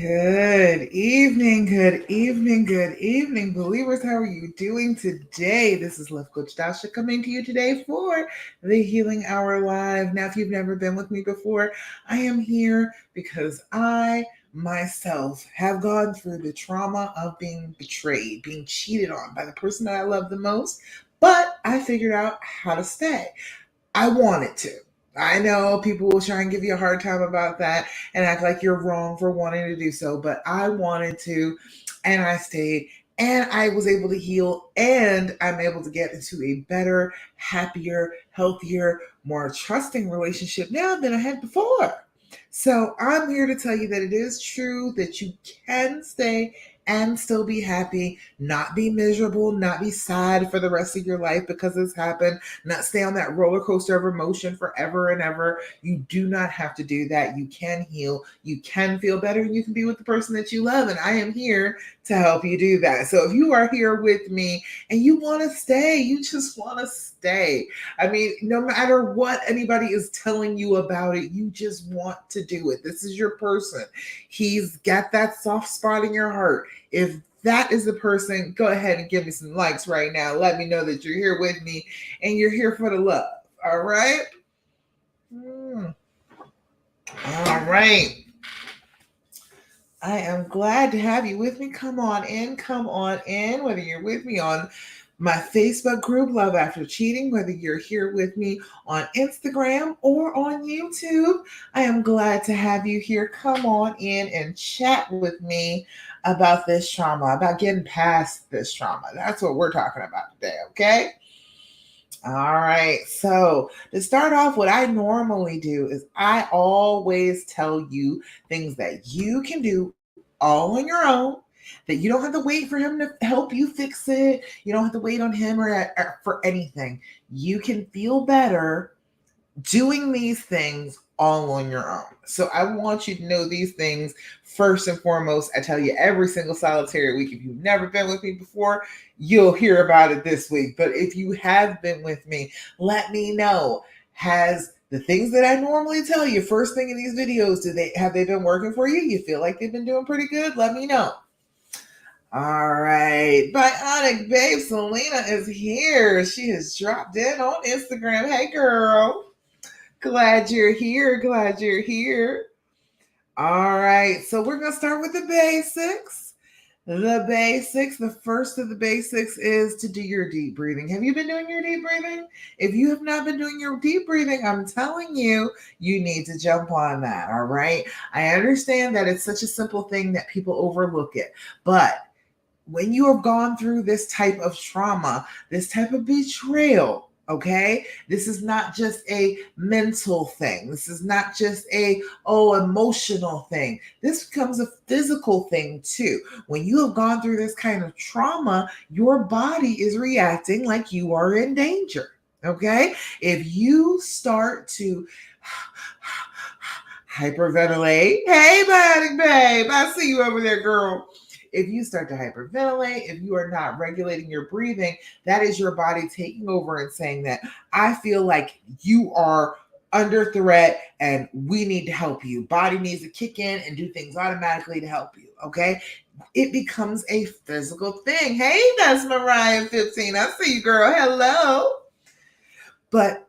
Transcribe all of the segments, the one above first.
Good evening, good evening, good evening, believers. How are you doing today? This is Love Coach Dasha coming to you today for the Healing Hour Live. Now, if you've never been with me before, I am here because I myself have gone through the trauma of being betrayed, being cheated on by the person that I love the most, but I figured out how to stay. I wanted to. I know people will try and give you a hard time about that and act like you're wrong for wanting to do so, but I wanted to, and I stayed, and I was able to heal, and I'm able to get into a better, happier, healthier, more trusting relationship now than I had before. So I'm here to tell you that it is true that you can stay and still be happy, not be miserable, not be sad for the rest of your life because it's happened, not stay on that roller coaster of emotion forever and ever. You do not have to do that. You can heal, you can feel better, and you can be with the person that you love. And I am here to help you do that. So if you are here with me and you want to stay, you just want to stay. I mean, no matter what anybody is telling you about it, you just want to do it. This is your person. He's got that soft spot in your heart. If that is the person, go ahead and give me some likes right now. Let me know that you're here with me and you're here for the love. All right? All right. I am glad to have you with me. Come on in. Come on in. Whether you're with me on my Facebook group, Love After Cheating, whether you're here with me on Instagram or on YouTube, I am glad to have you here. Come on in and chat with me about this trauma, about getting past this trauma. That's what we're talking about today, okay? All right. So, to start off, what I normally do is I always tell you things that you can do all on your own, that you don't have to wait for him to help you fix it. You don't have to wait on him or for anything. You can feel better doing these things all on your own. So I want you to know these things first and foremost. I tell you every single solitary week. If you've never been with me before, you'll hear about it this week. But if you have been with me, let me know. Has the things that I normally tell you first thing in these videos, have they been working for you? You feel like they've been doing pretty good? Let me know. All right. Bionic Babe Selena is here. She has dropped in on Instagram. Hey girl. Glad you're here. Glad you're here. All right. So we're going to start with the basics. The basics. The first of the basics is to do your deep breathing. Have you been doing your deep breathing? If you have not been doing your deep breathing, I'm telling you, you need to jump on that. All right. I understand that it's such a simple thing that people overlook it. But when you have gone through this type of trauma, this type of betrayal, okay, this is not just a mental thing. This is not just a emotional thing. This becomes a physical thing too. When you have gone through this kind of trauma, your body is reacting like you are in danger. Okay, if you start to hyperventilate, hey, buddy, babe, I see you over there, girl. If you start to hyperventilate, if you are not regulating your breathing, that is your body taking over and saying that I feel like you are under threat and we need to help you. Body needs to kick in and do things automatically to help you. Okay. It becomes a physical thing. Hey, that's Mariah 15. I see you, girl. Hello. But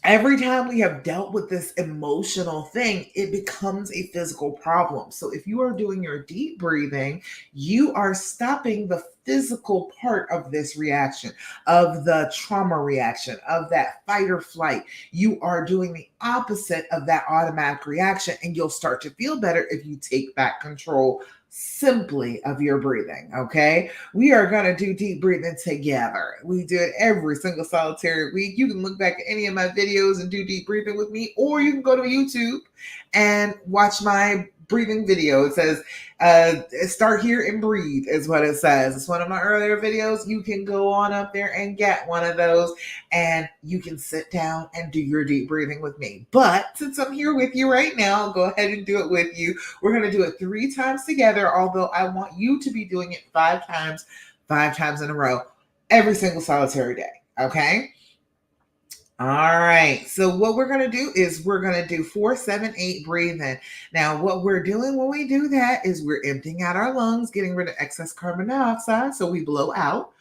every time we have dealt with this emotional thing, it becomes a physical problem. So if you are doing your deep breathing, you are stopping the physical part of this reaction, of the trauma reaction, of that fight or flight. You are doing the opposite of that automatic reaction, and you'll start to feel better if you take back control simply of your breathing. Okay, we are going to do deep breathing together. We do it every single solitary week. You can look back at any of my videos and do deep breathing with me, or you can go to YouTube and watch my breathing video. It says start here and breathe is what it says. It's one of my earlier videos. You can go on up there and get one of those, and you can sit down and do your deep breathing with me. But since I'm here with you right now, I'll go ahead and do it with you. We're going to do it 3 times together, although I want you to be doing it 5 times in a row every single solitary day. Okay. All right. So what we're going to do is we're going to do 4-7-8 breathing. Now, what we're doing when we do that is we're emptying out our lungs, getting rid of excess carbon dioxide. So we blow out.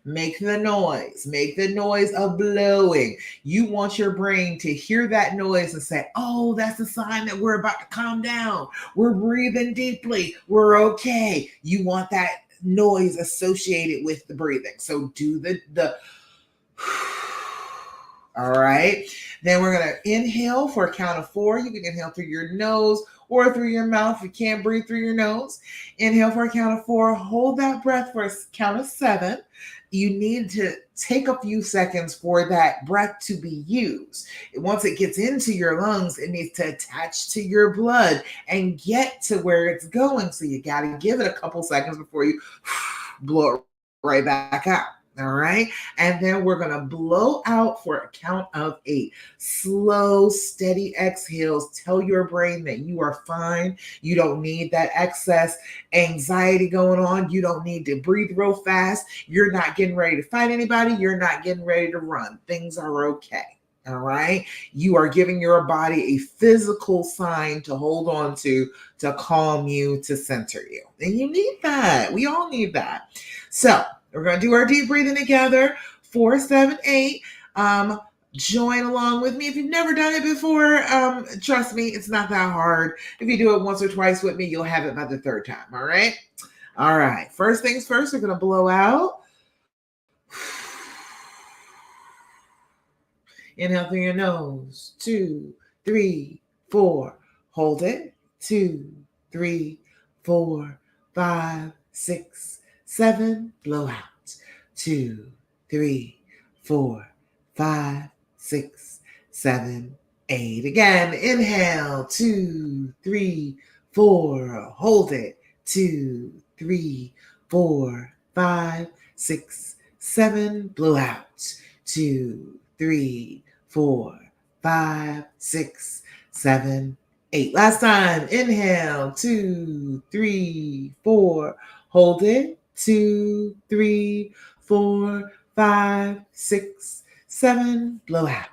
Make the noise. Make the noise of blowing. You want your brain to hear that noise and say, oh, that's a sign that we're about to calm down. We're breathing deeply. We're okay. You want that noise associated with the breathing. So do the all right. Then we're going to inhale for a count of 4. You can inhale through your nose or through your mouth if you can't breathe through your nose. Inhale for a count of 4. Hold that breath for a count of 7. You need to take a few seconds for that breath to be used. Once it gets into your lungs, it needs to attach to your blood and get to where it's going. So you got to give it a couple seconds before you blow it right back out. All right. And then we're going to blow out for a count of 8. Slow, steady exhales. Tell your brain that you are fine. You don't need that excess anxiety going on. You don't need to breathe real fast. You're not getting ready to fight anybody. You're not getting ready to run. Things are okay. All right. You are giving your body a physical sign to hold on to calm you, to center you. And you need that. We all need that. So we're going to do our deep breathing together. 4-7-8. Join along with me. If you've never done it before, trust me, it's not that hard. If you do it once or twice with me, you'll have it by the 3rd time. All right. All right. First things first, we're going to blow out. Inhale through your nose. 2, 3, 4. Hold it. 2, 3, 4, 5, 6, 7. Blow out. 2, 3, 4, 5, 6, 7, 8. Again. Inhale. 2, 3, 4. Hold it. 2, 3, 4, 5, 6, 7. Blow out. 2, 3, 4, 5, 6, 7, 8. Last time. Inhale. 2, 3, 4. Hold it. 2, 3, 4, 5, 6, 7. Blow out.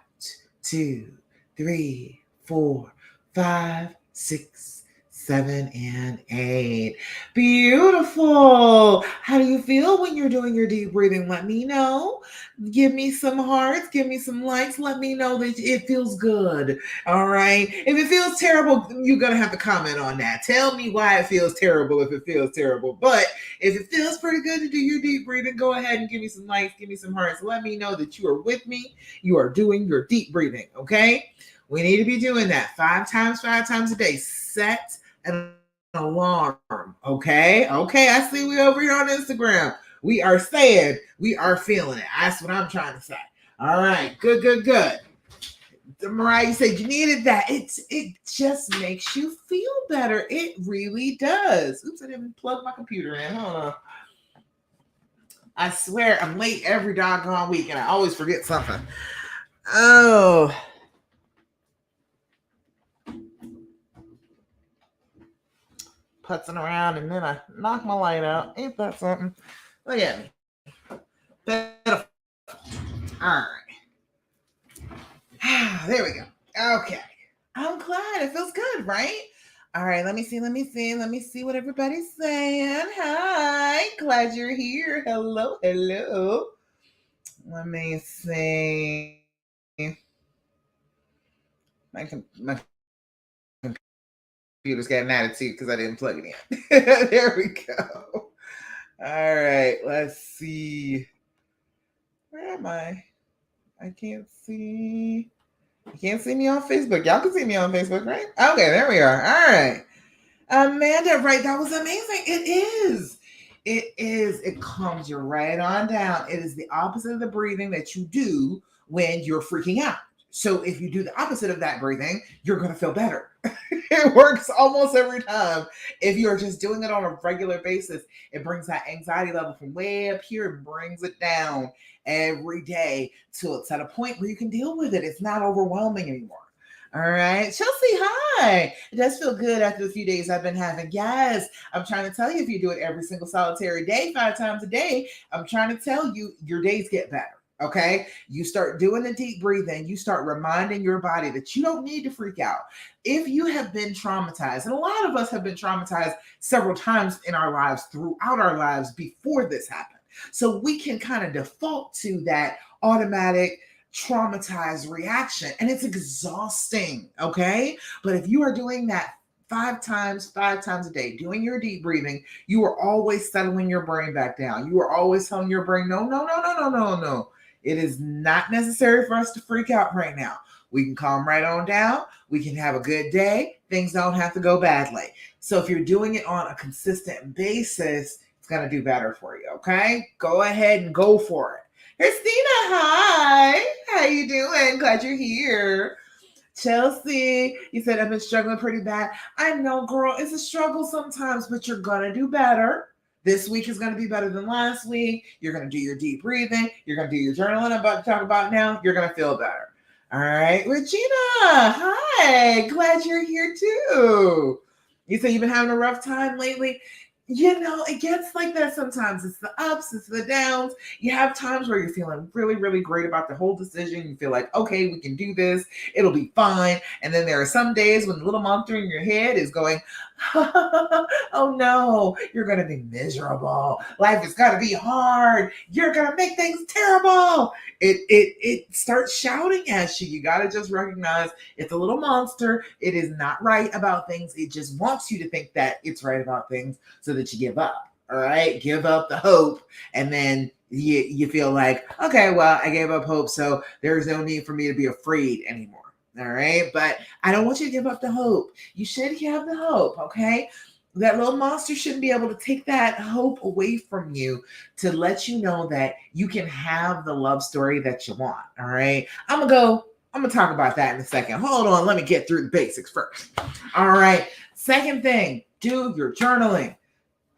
2, 3, 4, 5, 6, 7, and 8. Beautiful. How do you feel when you're doing your deep breathing? Let me know. Give me some hearts. Give me some likes. Let me know that it feels good. All right. If it feels terrible, you're going to have to comment on that. Tell me why it feels terrible if it feels terrible. But if it feels pretty good to do your deep breathing, go ahead and give me some likes. Give me some hearts. Let me know that you are with me. You are doing your deep breathing. Okay. We need to be doing that 5 times a day. Set an alarm. Okay. I see we over here on Instagram. We are saying we are feeling it. That's what I'm trying to say. All right. Good. Mariah said you needed that. It just makes you feel better. It really does. Oops, I didn't plug my computer in. Hold on. I swear I'm late every doggone week and I always forget something. Oh. Putzing around and then I knock my light out. Ain't that something? Look at me. Beautiful. All right. There we go. Okay. I'm glad. It feels good, right? All right. Let me see what everybody's saying. Hi. Glad you're here. Hello. Let me see. My computer's got an attitude because I didn't plug it in. There we go. All right, let's see. Where am I? I can't see. You can't see me on Facebook. Y'all can see me on Facebook, right? Okay, there we are. All right. Amanda, right? That was amazing. It is. It calms you right on down. It is the opposite of the breathing that you do when you're freaking out. So if you do the opposite of that breathing, you're going to feel better. It works almost every time. If you're just doing it on a regular basis, it brings that anxiety level from way up here and brings it down every day till it's at a point where you can deal with it. It's not overwhelming anymore. All right. Chelsea, hi. It does feel good after the few days I've been having. Yes. I'm trying to tell you, if you do it every single solitary day, 5 times a day, I'm trying to tell you your days get better. Okay. You start doing the deep breathing. You start reminding your body that you don't need to freak out. If you have been traumatized, and a lot of us have been traumatized several times in our lives, throughout our lives before this happened. So we can kind of default to that automatic traumatized reaction, and it's exhausting. Okay. But if you are doing that 5 times a day, doing your deep breathing, you are always settling your brain back down. You are always telling your brain, no, no, no, no, no, no, no. It is not necessary for us to freak out right now. We can calm right on down. We can have a good day. Things don't have to go badly. So if you're doing it on a consistent basis, it's going to do better for you. Okay. Go ahead and go for it. Christina, hi. How you doing? Glad you're here. Chelsea, you said I've been struggling pretty bad. I know, girl, it's a struggle sometimes, but you're gonna do better. This week is gonna be better than last week. You're gonna do your deep breathing. You're gonna do your journaling I'm about to talk about now. You're gonna feel better. All right, Regina, hi. Glad you're here too. You said you've been having a rough time lately. It gets like that sometimes. It's the ups, it's the downs. You have times where you're feeling really, really great about the whole decision. You feel like, okay, we can do this. It'll be fine. And then there are some days when the little monster in your head is going, oh no, you're going to be miserable. Life is going to be hard. You're going to make things terrible. It starts shouting at you. You got to just recognize it's a little monster. It is not right about things. It just wants you to think that it's right about things so that you give up. All right. Give up the hope. And then you feel like, okay, well, I gave up hope. So there's no need for me to be afraid anymore. All right. But I don't want you to give up the hope. You should have the hope. Okay. That little monster shouldn't be able to take that hope away from you to let you know that you can have the love story that you want. All right. I'm going to talk about that in a second. Hold on. Let me get through the basics first. All right. Second thing, do your journaling.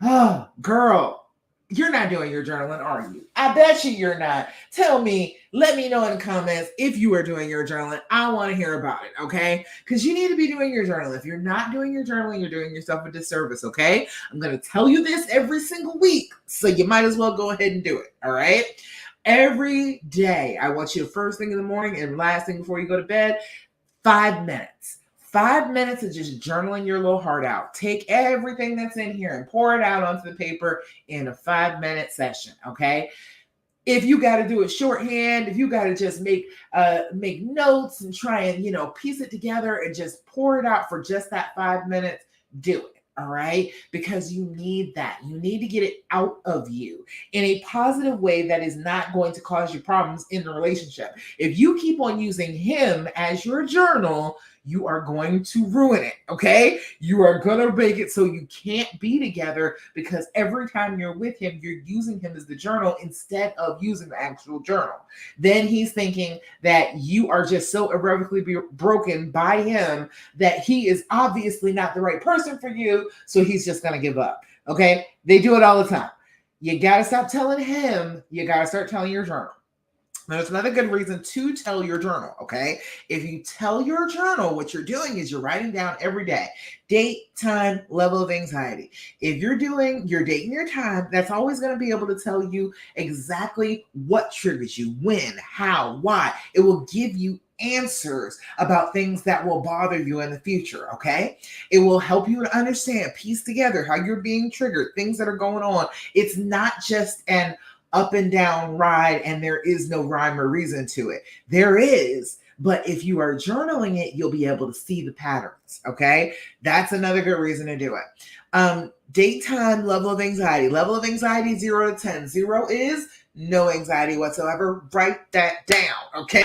Oh, girl, you're not doing your journaling, are you? I bet you're not. Tell me, let me know in the comments if you are doing your journaling. I want to hear about it, okay? Because you need to be doing your journaling. If you're not doing your journaling, you're doing yourself a disservice, okay? I'm going to tell you this every single week, so you might as well go ahead and do it, all right? Every day, I want you to first thing in the morning and last thing before you go to bed, 5 minutes. 5 minutes of just journaling your little heart out. Take everything that's in here and pour it out onto the paper in a 5-minute session, okay? If you got to do it shorthand, if you got to just make notes and try and, piece it together and just pour it out for just that 5 minutes, do it. All right. Because you need that. You need to get it out of you in a positive way that is not going to cause you problems in the relationship. If you keep on using him as your journal, you are going to ruin it. Okay. You are going to make it so you can't be together because every time you're with him, you're using him as the journal instead of using the actual journal. Then he's thinking that you are just so irrevocably broken by him that he is obviously not the right person for you. So he's just going to give up. Okay. They do it all the time. You got to stop telling him. You got to start telling your journal. There's another good reason to tell your journal, okay? If you tell your journal, what you're doing is you're writing down every day, date, time, level of anxiety. If you're doing your date and your time, that's always going to be able to tell you exactly what triggers you, when, how, why. It will give you answers about things that will bother you in the future, okay? It will help you to understand, piece together how you're being triggered, things that are going on. It's not just an up and down ride and there is no rhyme or reason to it. There is, but if you are journaling it, you'll be able to see the patterns, okay? That's another good reason to do it. Date time, level of anxiety. Level of anxiety, 0 to 10. 0 is no anxiety whatsoever. Write that down, okay?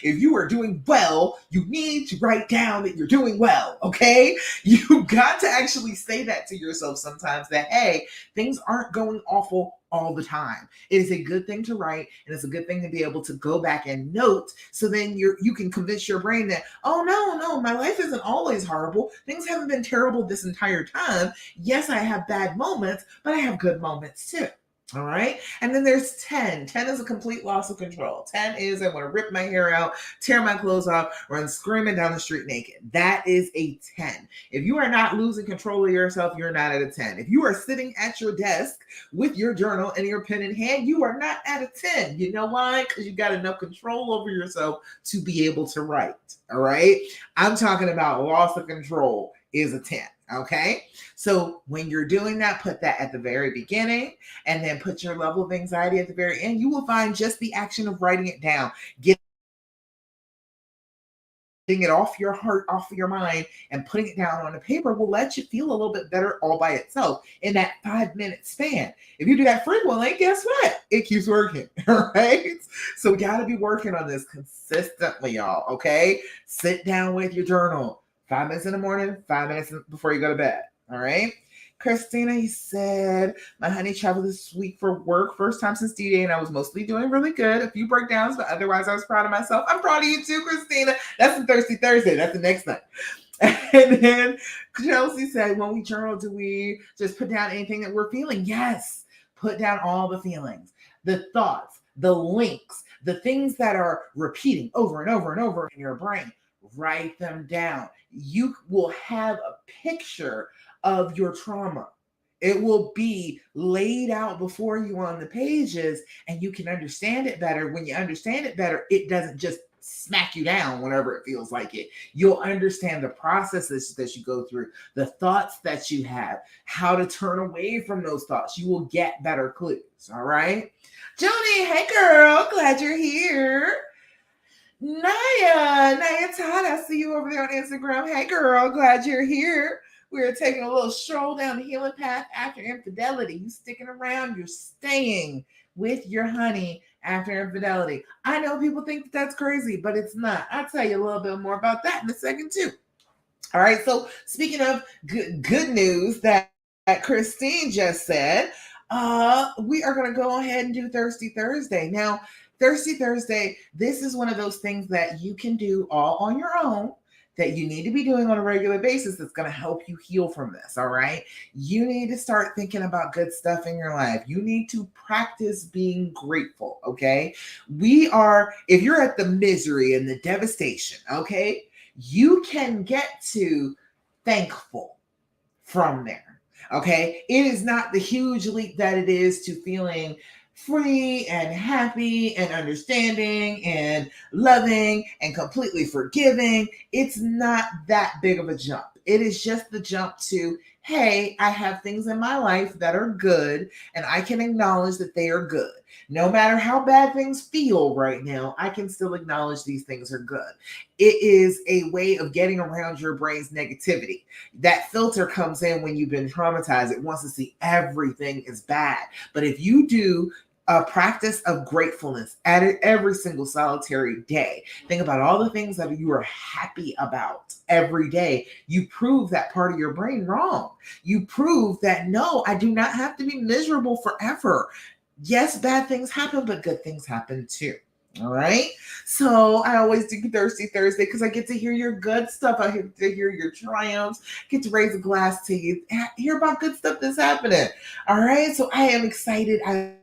If you are doing well, you need to write down that you're doing well, okay? You got to actually say that to yourself sometimes that, hey, things aren't going awful all the time. It is a good thing to write, and it's a good thing to be able to go back and note so then you can convince your brain that, oh, no, my life isn't always horrible. Things haven't been terrible this entire time. Yes, I have bad moments, but I have good moments too. All right. And then there's 10. 10 is a complete loss of control. 10 is I want to rip my hair out, tear my clothes off, run screaming down the street naked. That is a 10. If you are not losing control of yourself, you're not at a 10. If you are sitting at your desk with your journal and your pen in hand, you are not at a 10. You know why? Because you got enough control over yourself to be able to write. All right. I'm talking about loss of control is a 10. Okay. So when you're doing that, put that at the very beginning and then put your level of anxiety at the very end. You will find just the action of writing it down, getting it off your heart, off your mind, and putting it down on the paper will let you feel a little bit better all by itself in that 5-minute span. If you do that frequently, guess what? It keeps working. All right. So we got to be working on this consistently, y'all. Okay. Sit down with your journal 5 minutes in the morning, 5 minutes before you go to bed. All right. Christina, he said, my honey traveled this week for work, first time since D-Day, and I was mostly doing really good. A few breakdowns, but otherwise I was proud of myself. I'm proud of you too, Christina. That's the Thirsty Thursday. That's the next night. And then Chelsea said, when we journal, do we just put down anything that we're feeling? Yes. Put down all the feelings, the thoughts, the links, the things that are repeating over and over and over in your brain. Write them down. You will have a picture of your trauma. It will be laid out before you on the pages and you can understand it better. When you understand it better, it doesn't just smack you down whenever it feels like it. You'll understand the processes that you go through, the thoughts that you have, how to turn away from those thoughts. You will get better clues. All right. Joni, hey girl, glad you're here. Naya Todd, I see you over there on Instagram. Hey girl, glad you're here. We're taking a little stroll down the healing path after infidelity. You sticking around, you're staying with your honey after infidelity. I know people think that's crazy, but it's not. I'll tell you a little bit more about that in a second too. All right, so speaking of good news that Christine just said, we are going to go ahead and do Thirsty Thursday. Now, Thirsty Thursday, this is one of those things that you can do all on your own that you need to be doing on a regular basis that's going to help you heal from this. All right. You need to start thinking about good stuff in your life. You need to practice being grateful. Okay. If you're at the misery and the devastation, okay, you can get to thankful from there. Okay. It is not the huge leap that it is to feeling free and happy and understanding and loving and completely forgiving. It's not that big of a jump. It is just the jump to, hey, I have things in my life that are good and I can acknowledge that they are good. No matter how bad things feel right now, I can still acknowledge these things are good. It is a way of getting around your brain's negativity. That filter comes in when you've been traumatized. It wants to see everything is bad. But if you do a practice of gratefulness at it every single solitary day, think about all the things that you are happy about every day. You prove that part of your brain wrong. You prove that, no, I do not have to be miserable forever. Yes, bad things happen, but good things happen too. All right. So I always do Thirsty Thursday because I get to hear your good stuff. I get to hear your triumphs, get to raise a glass to you, hear about good stuff that's happening. All right. So I am excited. I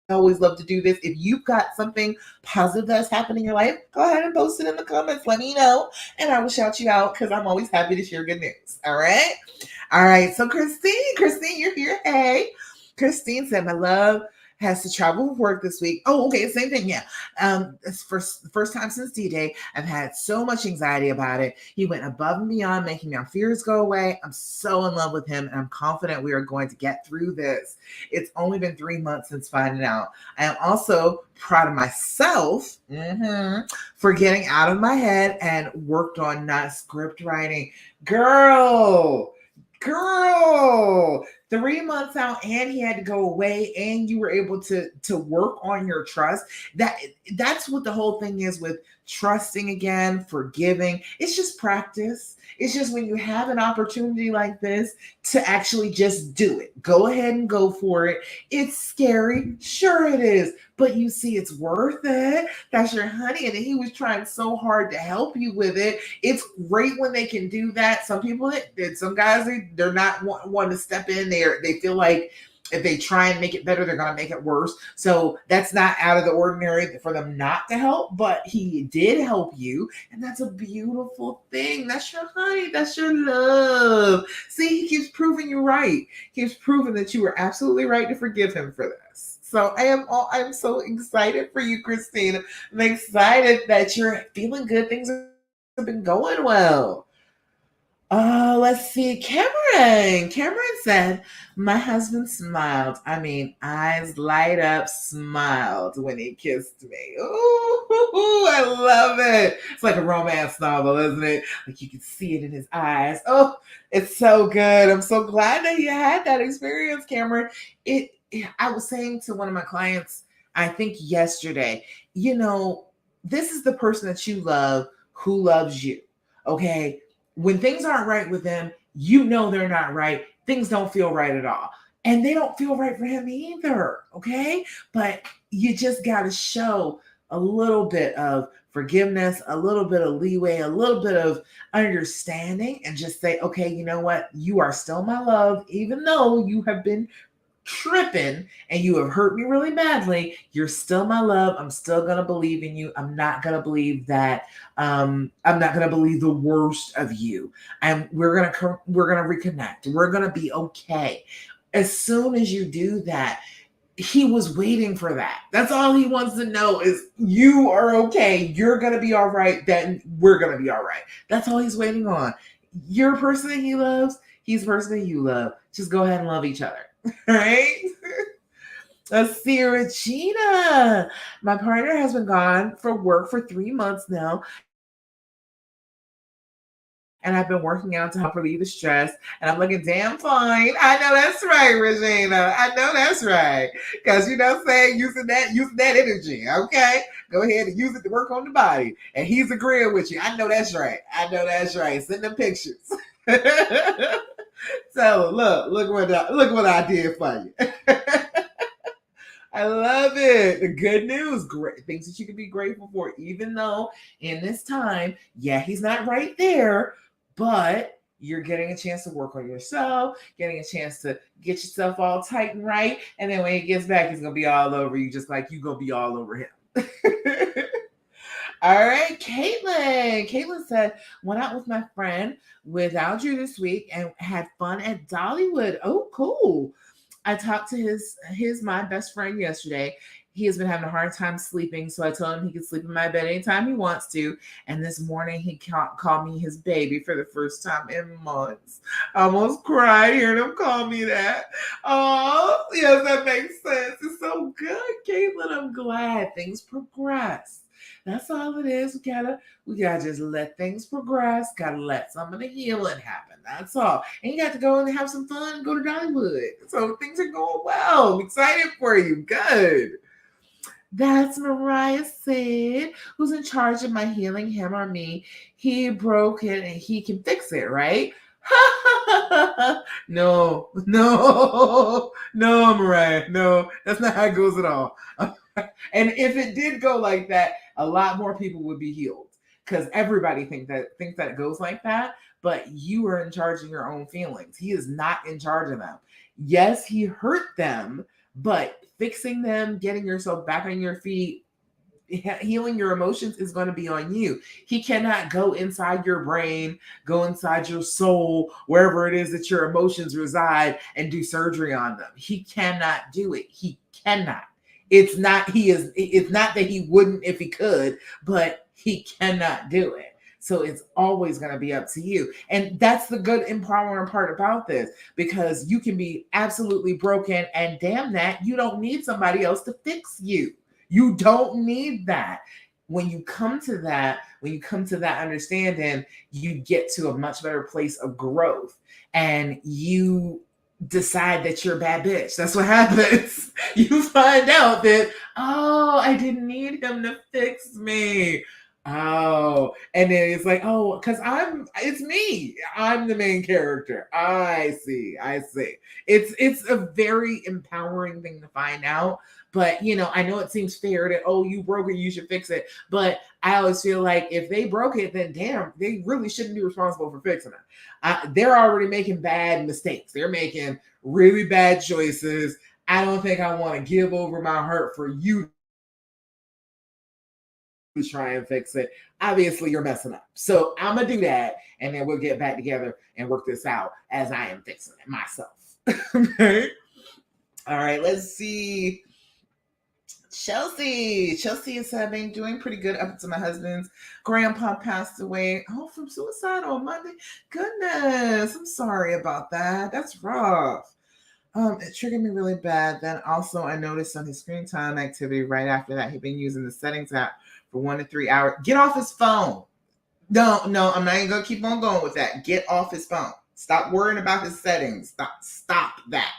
always love to do this. If you've got something positive that's happened in your life, go ahead and post it in the comments. Let me know, and I will shout you out because I'm always happy to share good news. All right. All right. So Christine, you're here. Hey. Christine said, my love has to travel for work this week. Oh, okay. Same thing. Yeah. It's first time since D-Day. I've had so much anxiety about it. He went above and beyond, making my fears go away. I'm so in love with him, and I'm confident we are going to get through this. It's only been 3 months since finding out. I am also proud of myself for getting out of my head and worked on not script writing. Girl, 3 months out, and he had to go away, and you were able to work on your trust. That's what the whole thing is with trusting again, forgiving. It's just practice. It's just when you have an opportunity like this to actually just do it. Go ahead and go for it. It's scary. Sure it is. But you see, it's worth it. That's your honey. And he was trying so hard to help you with it. It's great when they can do that. Some people, some guys, they're not wanting to step in there. They feel like if they try and make it better, they're going to make it worse. So that's not out of the ordinary for them not to help, but he did help you. And that's a beautiful thing. That's your honey. That's your love. See, he keeps proving you right. He keeps proving that you were absolutely right to forgive him for this. So I'm so excited for you, Christine. I'm excited that you're feeling good. Things have been going well. Let's see. Cameron said, my husband smiled. I mean, eyes light up, smiled when he kissed me. Ooh, I love it. It's like a romance novel, isn't it? Like you can see it in his eyes. Oh, it's so good. I'm so glad that you had that experience, Cameron. I was saying to one of my clients, I think yesterday, this is the person that you love who loves you. Okay. When things aren't right with them, they're not right. Things don't feel right at all. And they don't feel right for him either. Okay. But you just got to show a little bit of forgiveness, a little bit of leeway, a little bit of understanding, and just say, okay, you know what? You are still my love, even though you have been tripping and you have hurt me really badly. You're still my love. I'm still gonna believe in you. I'm not gonna believe that. I'm not gonna believe the worst of you. And we're gonna reconnect. We're gonna be okay. As soon as you do that, he was waiting for that. That's all he wants to know is you are okay. You're gonna be all right. Then we're gonna be all right. That's all he's waiting on. You're a person that he loves. He's a person that you love. Just go ahead and love each other. Right? Let's see, Regina. My partner has been gone for work for 3 months now. And I've been working out to help relieve the stress. And I'm looking damn fine. I know that's right, Regina. I know that's right. Because saying using that energy. Okay. Go ahead and use it to work on the body. And he's agreeing with you. I know that's right. Send them pictures. So look what I did for you. I love it. The good news, great things that you can be grateful for, even though in this time, he's not right there, but you're getting a chance to work on yourself, getting a chance to get yourself all tight and right. And then when he gets back, he's going to be all over you, just like you're going to be all over him. All right, Caitlin. Caitlin said, went out with my friend without you this week and had fun at Dollywood. Oh, cool. I talked to my best friend yesterday. He has been having a hard time sleeping, so I told him he could sleep in my bed anytime he wants to. And this morning he called me his baby for the first time in months. I almost cried hearing him call me that. Oh, yes, that makes sense. It's so good, Caitlin. I'm glad things progress. That's all it is. We gotta just let things progress. Gotta let some of the healing happen. That's all. And you got to go and have some fun and go to Dollywood. So things are going well. I'm excited for you. Good. That's Mariah said, who's in charge of my healing, him or me. He broke it and he can fix it, right? No, Mariah. No, that's not how it goes at all. And if it did go like that, a lot more people would be healed because everybody thinks that it goes like that. But you are in charge of your own feelings. He is not in charge of them. Yes, he hurt them, but fixing them, getting yourself back on your feet, healing your emotions is going to be on you. He cannot go inside your brain, go inside your soul, wherever it is that your emotions reside, and do surgery on them. He cannot do it. He cannot. It's not that he wouldn't if he could, but he cannot do it. So it's always going to be up to you. And that's the good empowering part about this, because you can be absolutely broken and damn that, you don't need somebody else to fix you. You don't need that. When you come to that understanding, you get to a much better place of growth, and you decide that you're a bad bitch. That's what happens. You find out that, oh, I didn't need him to fix me. Oh, and then it's like, oh, because it's me. I'm the main character. I see. It's a very empowering thing to find out. But, I know it seems fair that, oh, you broke it, you should fix it. But I always feel like if they broke it, then damn, they really shouldn't be responsible for fixing it. They're already making bad mistakes. They're making really bad choices. I don't think I want to give over my heart for you to try and fix it. Obviously, you're messing up. So I'm going to do that. And then we'll get back together and work this out as I am fixing it myself. Okay. All right. Let's see. Chelsea is having doing pretty good up until my husband's grandpa passed away. Oh, from suicide on Monday. Goodness, I'm sorry about that. That's rough. It triggered me really bad. Then also I noticed on his screen time activity right after that, he'd been using the settings app for 1 to 3 hours. Get off his phone. No, I'm not even gonna keep on going with that. Get off his phone. Stop worrying about his settings. Stop that.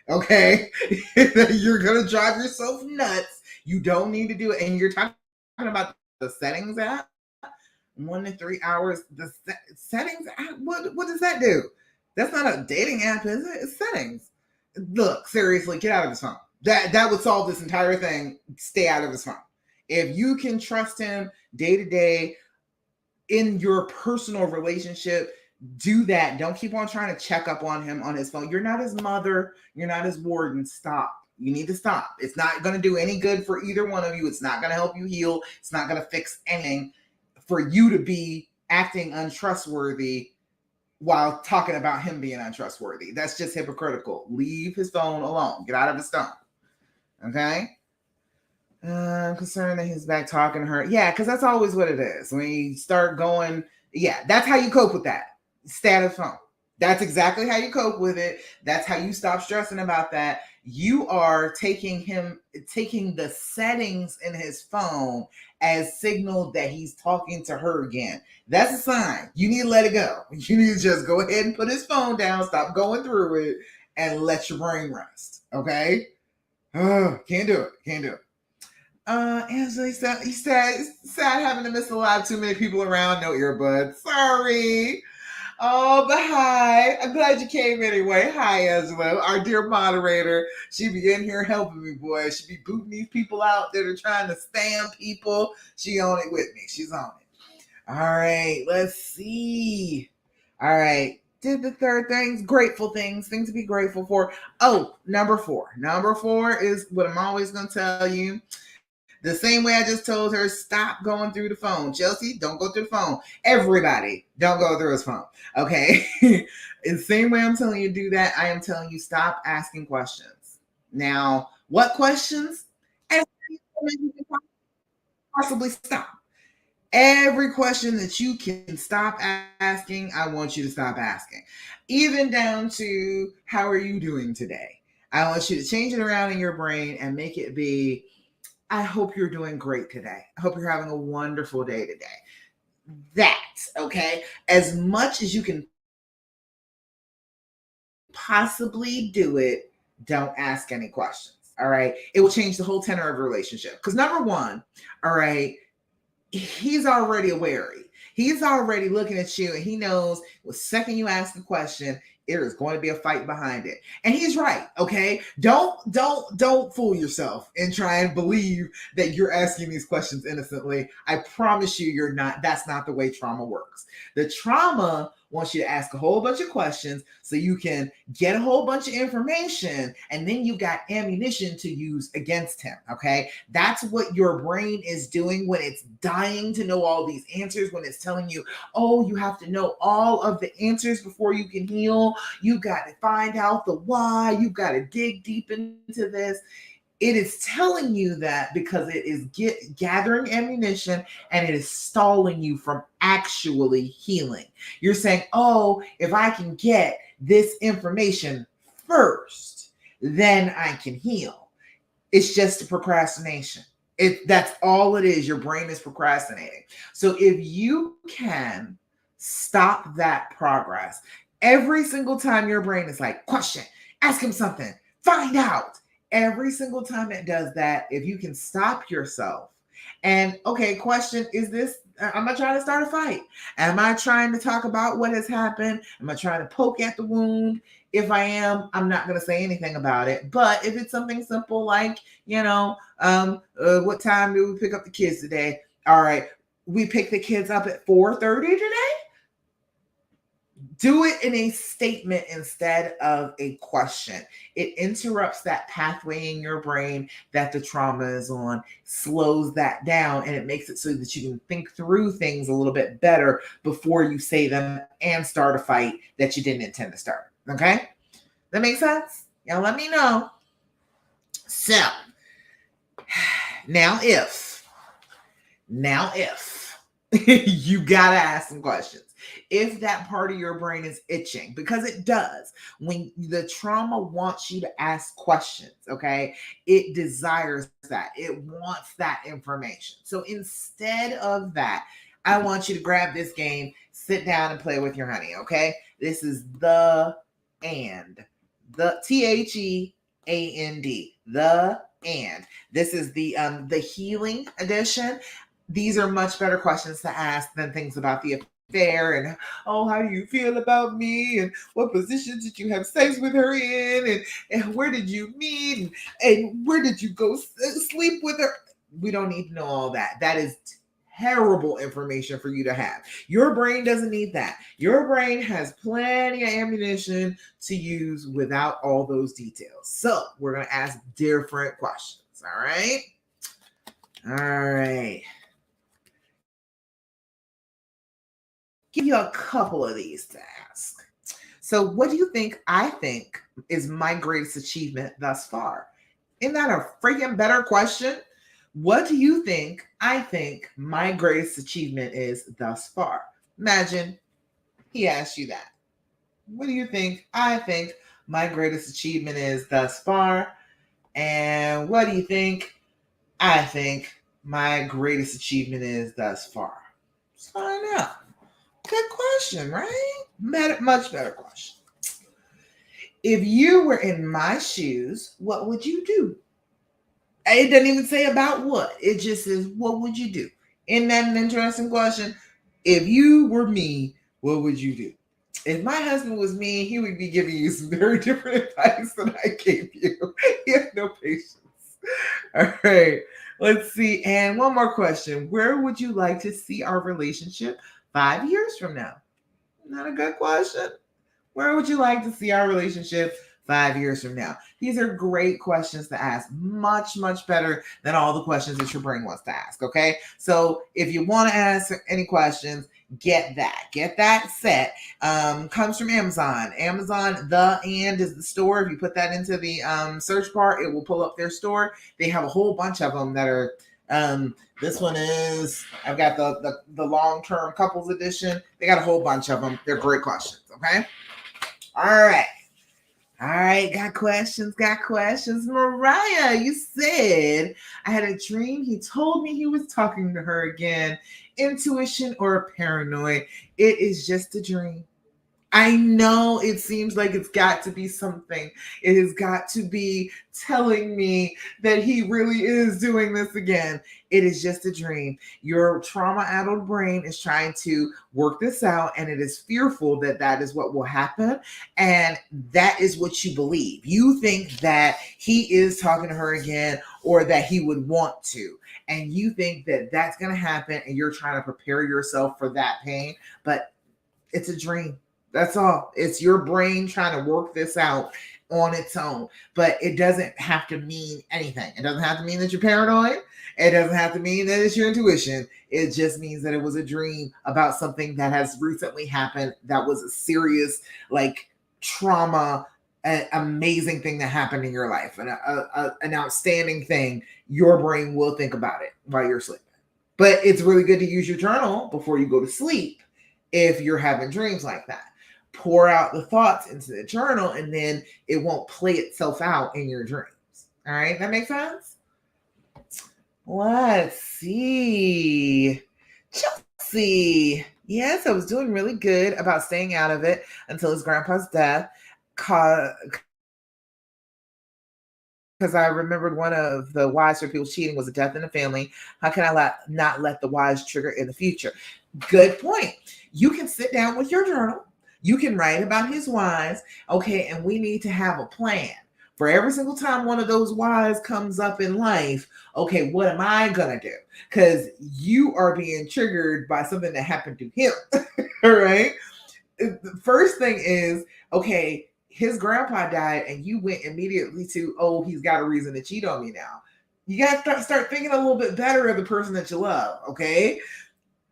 Okay, you're gonna drive yourself nuts. You don't need to do it. And you're talking about the settings app. 1 to 3 hours. The settings app. What does that do? That's not a dating app, is it? It's settings. Look, seriously, get out of his phone. That would solve this entire thing. Stay out of his phone. If you can trust him day to day in your personal relationship, do that. Don't keep on trying to check up on him on his phone. You're not his mother. You're not his warden. Stop. You need to stop. It's not going to do any good for either one of you. It's not going to help you heal. It's not going to fix anything for you to be acting untrustworthy while talking about him being untrustworthy. That's just hypocritical. Leave his phone alone. Get out of his phone. Okay? I'm concerned that he's back talking to her. Yeah, because that's always what it is. When you start going, yeah, that's how you cope with that. Stay out of the phone. That's exactly how you cope with it. That's how you stop stressing about that. You are taking the settings in his phone as signal that he's talking to her again. That's a sign. You need to let it go. You need to just go ahead and put his phone down, stop going through it, and let your brain rest. Okay? Can't do it. Angela, he said, sad having to miss a lot, too many people around, no earbuds. Sorry. Oh, but hi. I'm glad you came anyway. Hi, Angela, our dear moderator. She be in here helping me, boy. She be booting these people out that are trying to spam people. She on it with me. She's on it. All right, let's see. All right. Did the third things, grateful things to be grateful for. Oh, number 4. Number 4 is what I'm always going to tell you. The same way I just told her, stop going through the phone. Chelsea, don't go through the phone. Everybody, don't go through his phone. Okay? The same way I'm telling you to do that, I am telling you stop asking questions. Now, what questions? As you can possibly stop. Every question that you can stop asking, I want you to stop asking. Even down to, how are you doing today? I want you to change it around in your brain and make it be, I hope you're doing great today. I hope you're having a wonderful day today. That, okay? As much as you can possibly do it, don't ask any questions, all right? It will change the whole tenor of the relationship. Because number 1, all right, he's already wary. He's already looking at you and he knows the second you ask the question, there is going to be a fight behind it. And he's right, okay? Don't fool yourself and try and believe that you're asking these questions innocently. I promise you you're not. That's not the way trauma works. The trauma wants you to ask a whole bunch of questions so you can get a whole bunch of information and then you got ammunition to use against him, okay? That's what your brain is doing when it's dying to know all these answers, when it's telling you, oh, you have to know all of the answers before you can heal. You got to find out the why. You got to dig deep into this. It is telling you that because it is gathering ammunition and it is stalling you from actually healing. You're saying, oh, if I can get this information first, then I can heal. It's just a procrastination. That's all it is. Your brain is procrastinating. So if you can stop that progress, every single time your brain is like, question, ask him something, find out. Every single time it does that, if you can stop yourself and, okay, question, is this Am I trying to start a fight? Am I trying to talk about what has happened? Am I trying to poke at the wound? If I am, I'm not going to say anything about it. But if it's something simple like, what time do we pick up the kids today? All right, we pick the kids up at 4:30 today. Do it in a statement instead of a question. It interrupts that pathway in your brain that the trauma is on, slows that down, and it makes it so that you can think through things a little bit better before you say them and start a fight that you didn't intend to start. Okay? That makes sense? Y'all let me know. So, now if you gotta ask some questions. If that part of your brain is itching, because it does, when the trauma wants you to ask questions, okay, it desires that, it wants that information. So instead of that, I want you to grab this game, sit down and play with your honey, okay? This is the THEAND, the and. This is the healing edition. These are much better questions to ask than things about the affair and, oh, how do you feel about me, and what position did you have sex with her in, and where did you meet, and where did you go sleep with her. We don't need to know all that. That is terrible information for you to have. Your brain doesn't need that. Your brain has plenty of ammunition to use without all those details. So we're going to ask different questions. All right. Give you a couple of these to ask. So what do you think I think is my greatest achievement thus far? Isn't that a freaking better question? What do you think I think my greatest achievement is thus far? Imagine he asked you that. What do you think I think my greatest achievement is thus far? And what do you think I think my greatest achievement is thus far? Let's find out. Good question, right? Much better question. If you were in my shoes, what would you do? It doesn't even say about what. It just says, what would you do? Isn't that an interesting question? If you were me, what would you do? If my husband was me, he would be giving you some very different advice than I gave you. He has no patience. All right, let's see. And one more question. Where would you like to see our relationship 5 years from now? Not a good question. Where would you like to see our relationship 5 years from now? These are great questions to ask. Much, much better than all the questions that your brain wants to ask. Okay. So if you want to ask any questions, get that set. Comes from Amazon. The And is the store. If you put that into the search bar, it will pull up their store. They have a whole bunch of them that are this one is, I've got the long-term couples edition. They got a whole bunch of them. They're great questions. Okay. All right. Got questions. Mariah, you said, I had a dream. He told me he was talking to her again. Intuition or paranoid? It is just a dream. I know it seems like it's got to be something. It has got to be telling me that he really is doing this again. It is just a dream. Your trauma-addled brain is trying to work this out, and it is fearful that that is what will happen. And that is what you believe. You think that he is talking to her again, or that he would want to. And you think that that's going to happen, and you're trying to prepare yourself for that pain. But it's a dream. That's all. It's your brain trying to work this out on its own. But it doesn't have to mean anything. It doesn't have to mean that you're paranoid. It doesn't have to mean that it's your intuition. It just means that it was a dream about something that has recently happened that was a serious, like, trauma, an amazing thing that happened in your life, and an outstanding thing. Your brain will think about it while you're sleeping. But it's really good to use your journal before you go to sleep if you're having dreams like that. Pour out the thoughts into the journal, and then it won't play itself out in your dreams. All right, that makes sense? Let's see. Chelsea. Yes, I was doing really good about staying out of it until his grandpa's death because I remembered one of the whys for people cheating was a death in the family. How can I not let the whys trigger in the future? Good point. You can sit down with your journal. You can write about his whys. Okay, and we need to have a plan for every single time one of those whys comes up in life. Okay, what am I gonna do? Because you are being triggered by something that happened to him. All right. The first thing is, okay, his grandpa died and you went immediately to, oh, he's got a reason to cheat on me now. You got to start thinking a little bit better of the person that you love, okay?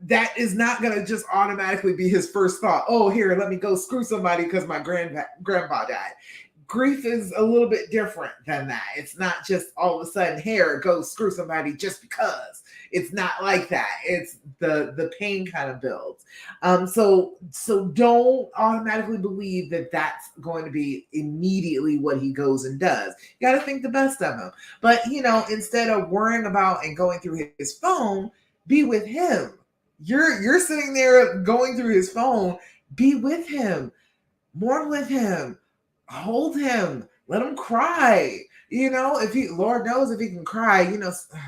That is not going to just automatically be his first thought. Oh, here, let me go screw somebody because my grandpa died. Grief is a little bit different than that. It's not just all of a sudden, here, go screw somebody just because. It's not like that. It's the pain kind of builds. So don't automatically believe that that's going to be immediately what he goes and does. You got to think the best of him. But instead of worrying about and going through his phone, be with him. You're sitting there going through his phone. Be with him. Mourn with him. Hold him. Let him cry. If he, Lord knows if he can cry,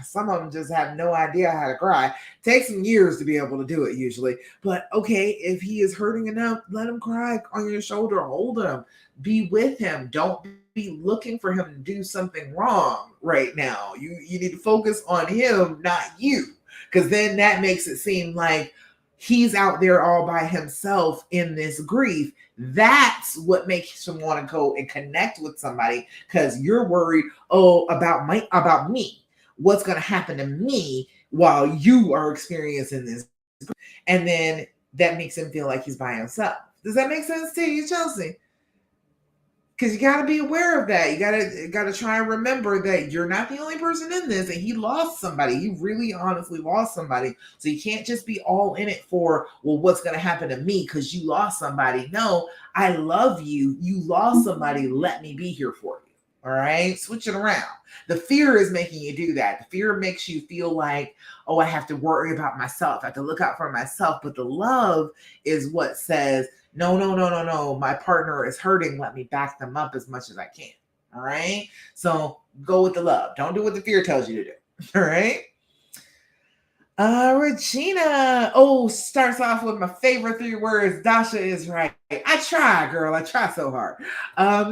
some of them just have no idea how to cry. It takes some years to be able to do it usually. But okay, if he is hurting enough, let him cry on your shoulder. Hold him. Be with him. Don't be looking for him to do something wrong right now. You need to focus on him, not you. Because then that makes it seem like he's out there all by himself in this grief. That's what makes him want to go and connect with somebody, because you're worried, about me. What's going to happen to me while you are experiencing this? And then that makes him feel like he's by himself. Does that make sense to you, Chelsea? Because you got to be aware of that. You got to try and remember that you're not the only person in this, and he lost somebody. He really honestly lost somebody. So you can't just be all in it for, well, what's going to happen to me because you lost somebody. No, I love you. You lost somebody. Let me be here for you. All right, switch it around. The fear is making you do that. The fear makes you feel like, oh, I have to worry about myself. I have to look out for myself. But the love is what says, no. My partner is hurting. Let me back them up as much as I can. All right. So go with the love. Don't do what the fear tells you to do. All right. Regina. Starts off with my favorite 3 words. Dasha is right. I try, girl. I try so hard.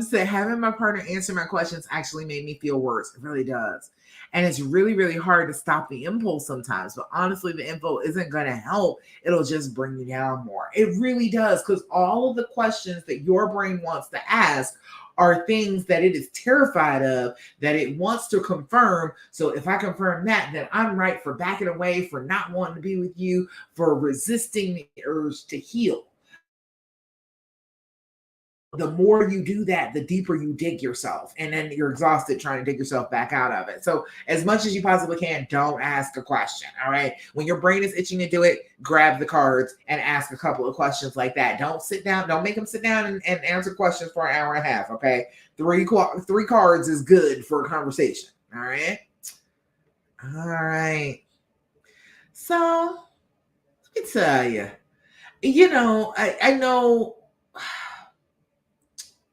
Said having my partner answer my questions actually made me feel worse. It really does. And it's really, really hard to stop the impulse sometimes. But honestly, the info isn't going to help. It'll just bring you down more. It really does. Because all of the questions that your brain wants to ask are things that it is terrified of, that it wants to confirm. So if I confirm that, then I'm right for backing away, for not wanting to be with you, for resisting the urge to heal. The more you do that, the deeper you dig yourself, and then you're exhausted trying to dig yourself back out of it. So as much as you possibly can, don't ask a question. All right. When your brain is itching to do it, grab the cards and ask a couple of questions like that. Don't sit down. Don't make them sit down and answer questions for an hour and a half. Okay. Three cards is good for a conversation. All right. All right. So let me tell you, I know.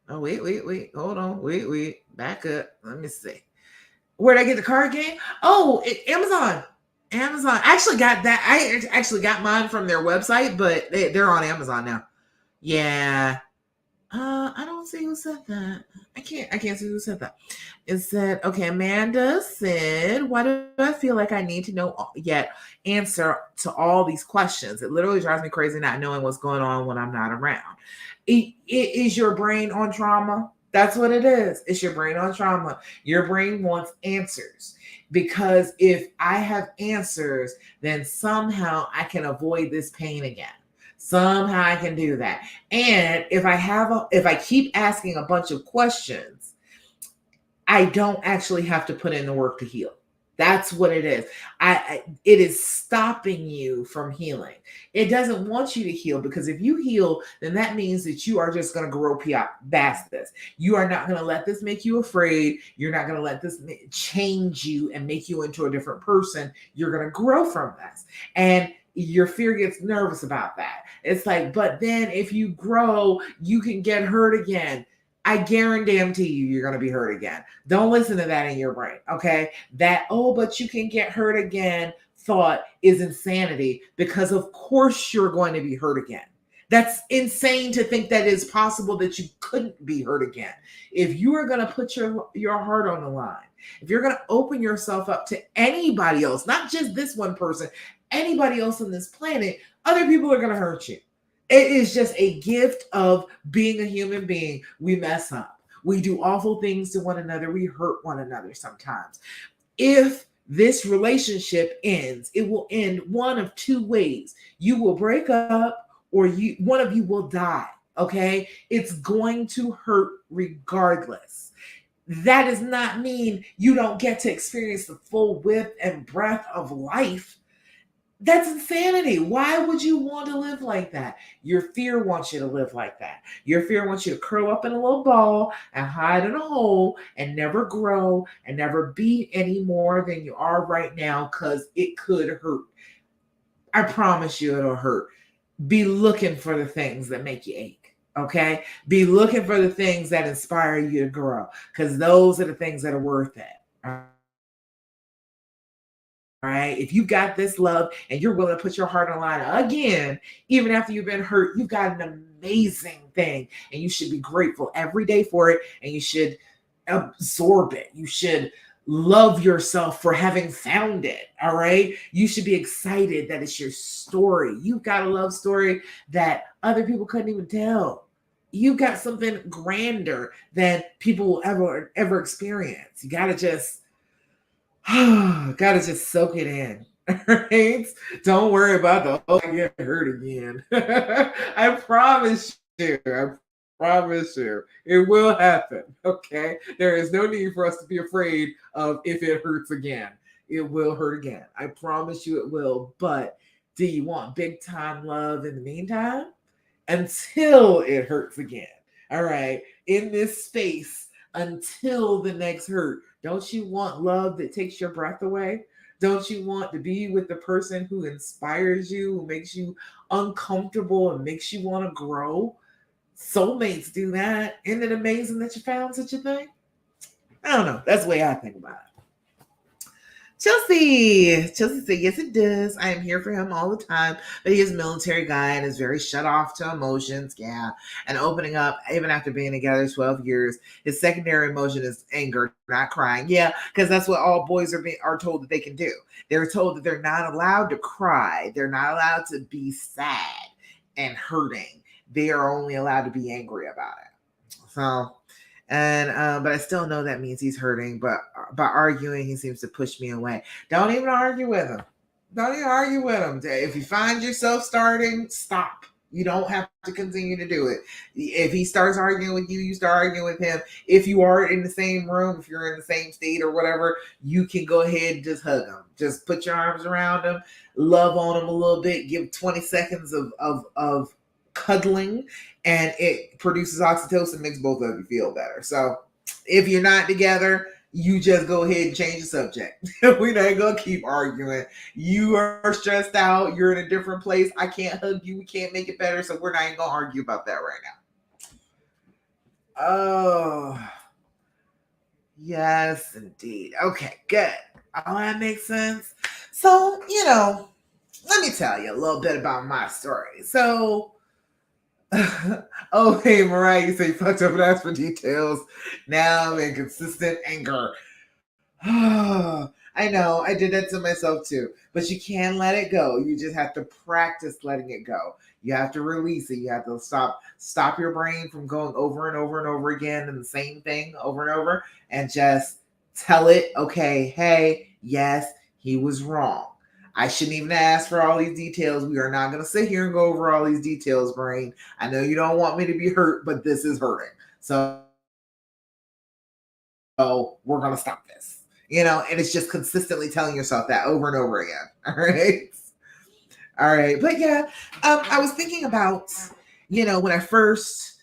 Oh, wait. Hold on. Wait. Back up. Let me see. Where'd I get the card game? Oh, Amazon. Amazon. I actually got that. I actually got mine from their website, but they're on Amazon now. Yeah. I don't see who said that. I can't see who said that. It said, okay, Amanda said, why do I feel like I need to know yet answer to all these questions? It literally drives me crazy not knowing what's going on when I'm not around. It is your brain on trauma. That's what it is. It's your brain on trauma. Your brain wants answers, because if I have answers, then somehow I can avoid this pain again. Somehow I can do that. And if I keep asking a bunch of questions, I don't actually have to put in the work to heal. That's what it is. It is stopping you from healing. It doesn't want you to heal, because if you heal, then that means that you are just going to grow past this. You are not going to let this make you afraid. You're not going to let this change you and make you into a different person. You're going to grow from this. And your fear gets nervous about that. It's like, but then if you grow, you can get hurt again. I guarantee you're going to be hurt again. Don't listen to that in your brain, okay? That, oh, but you can get hurt again thought is insanity, because of course you're going to be hurt again. That's insane to think that it's possible that you couldn't be hurt again. If you are going to put your heart on the line, if you're going to open yourself up to anybody else, not just this one person, anybody else on this planet, other people are going to hurt you. It is just a gift of being a human being. We mess up. We do awful things to one another. We hurt one another sometimes. If this relationship ends, it will end one of two ways. You will break up, or one of you will die. Okay? It's going to hurt regardless. That does not mean you don't get to experience the full width and breadth of life. That's insanity. Why would you want to live like that? Your fear wants you to live like that. Your fear wants you to curl up in a little ball and hide in a hole and never grow and never be any more than you are right now, because it could hurt. I promise you it'll hurt. Be looking for the things that make you ache. Okay? Be looking for the things that inspire you to grow, because those are the things that are worth it. All right. If you got this love and you're willing to put your heart on the line again, even after you've been hurt, you've got an amazing thing. And you should be grateful every day for it. And you should absorb it. You should love yourself for having found it. All right. You should be excited that it's your story. You've got a love story that other people couldn't even tell. You've got something grander than people will ever experience. You got to just soak it in. Right? Don't worry about I get hurt again. I promise you. I promise you. It will happen. Okay? There is no need for us to be afraid of if it hurts again. It will hurt again. I promise you it will. But do you want big time love in the meantime? Until it hurts again. All right? In this space until the next hurt. Don't you want love that takes your breath away? Don't you want to be with the person who inspires you, who makes you uncomfortable and makes you want to grow? Soulmates do that. Isn't it amazing that you found such a thing? I don't know. That's the way I think about it. Chelsea said, yes, it does. I am here for him all the time, but he is a military guy and is very shut off to emotions. Yeah. And opening up, even after being together 12 years, his secondary emotion is anger, not crying. Yeah, because that's what all boys are told that they can do. They're told that they're not allowed to cry. They're not allowed to be sad and hurting. They are only allowed to be angry about it. So, but I still know that means he's hurting. But by arguing, he seems to push me away. Don't even argue with him. Don't even argue with him. If you find yourself starting, stop. You don't have to continue to do it. If he starts arguing with you, you start arguing with him. If you are in the same room, if you're in the same state or whatever, you can go ahead and just hug him. Just put your arms around him, love on him a little bit, give 20 seconds of cuddling, and it produces oxytocin, makes both of you feel better. So if you're not together, you just go ahead and change the subject. We're not going to keep arguing. You are stressed out. You're in a different place. I can't hug you. We can't make it better. So we're not even going to argue about that right now. Oh, yes, indeed. Okay, good. All that makes sense. So, let me tell you a little bit about my story. So, oh, hey, Mariah, you say you fucked up and asked for details. Now I'm in consistent anger. I know, I did that to myself too. But you can let it go. You just have to practice letting it go. You have to release it. You have to stop your brain from going over and over and over again and the same thing over and over, and just tell it, okay, hey, yes, he was wrong. I shouldn't even ask for all these details. We are not going to sit here and go over all these details, brain. I know you don't want me to be hurt, but this is hurting. So we're going to stop this. And it's just consistently telling yourself that over and over again. All right. All right. But yeah, I was thinking about, when I first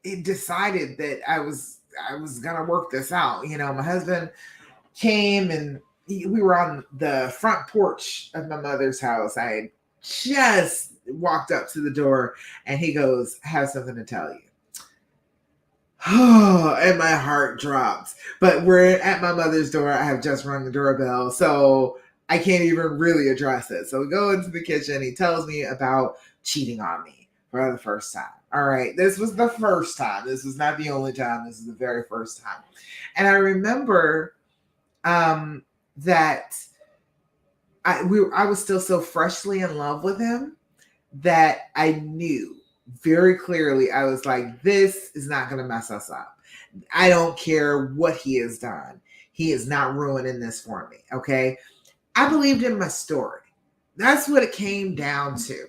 decided that I was going to work this out. My husband came and we were on the front porch of my mother's house. I had just walked up to the door and he goes, I have something to tell you. And my heart drops. But we're at my mother's door. I have just rung the doorbell. So I can't even really address it. So we go into the kitchen. He tells me about cheating on me for the first time. All right. This was the first time. This was not the only time. This is the very first time. And I remember that I was still so freshly in love with him that I knew very clearly. I was like, this is not going to mess us up. I don't care what he has done. He is not ruining this for me. Okay. I believed in my story. That's what it came down to.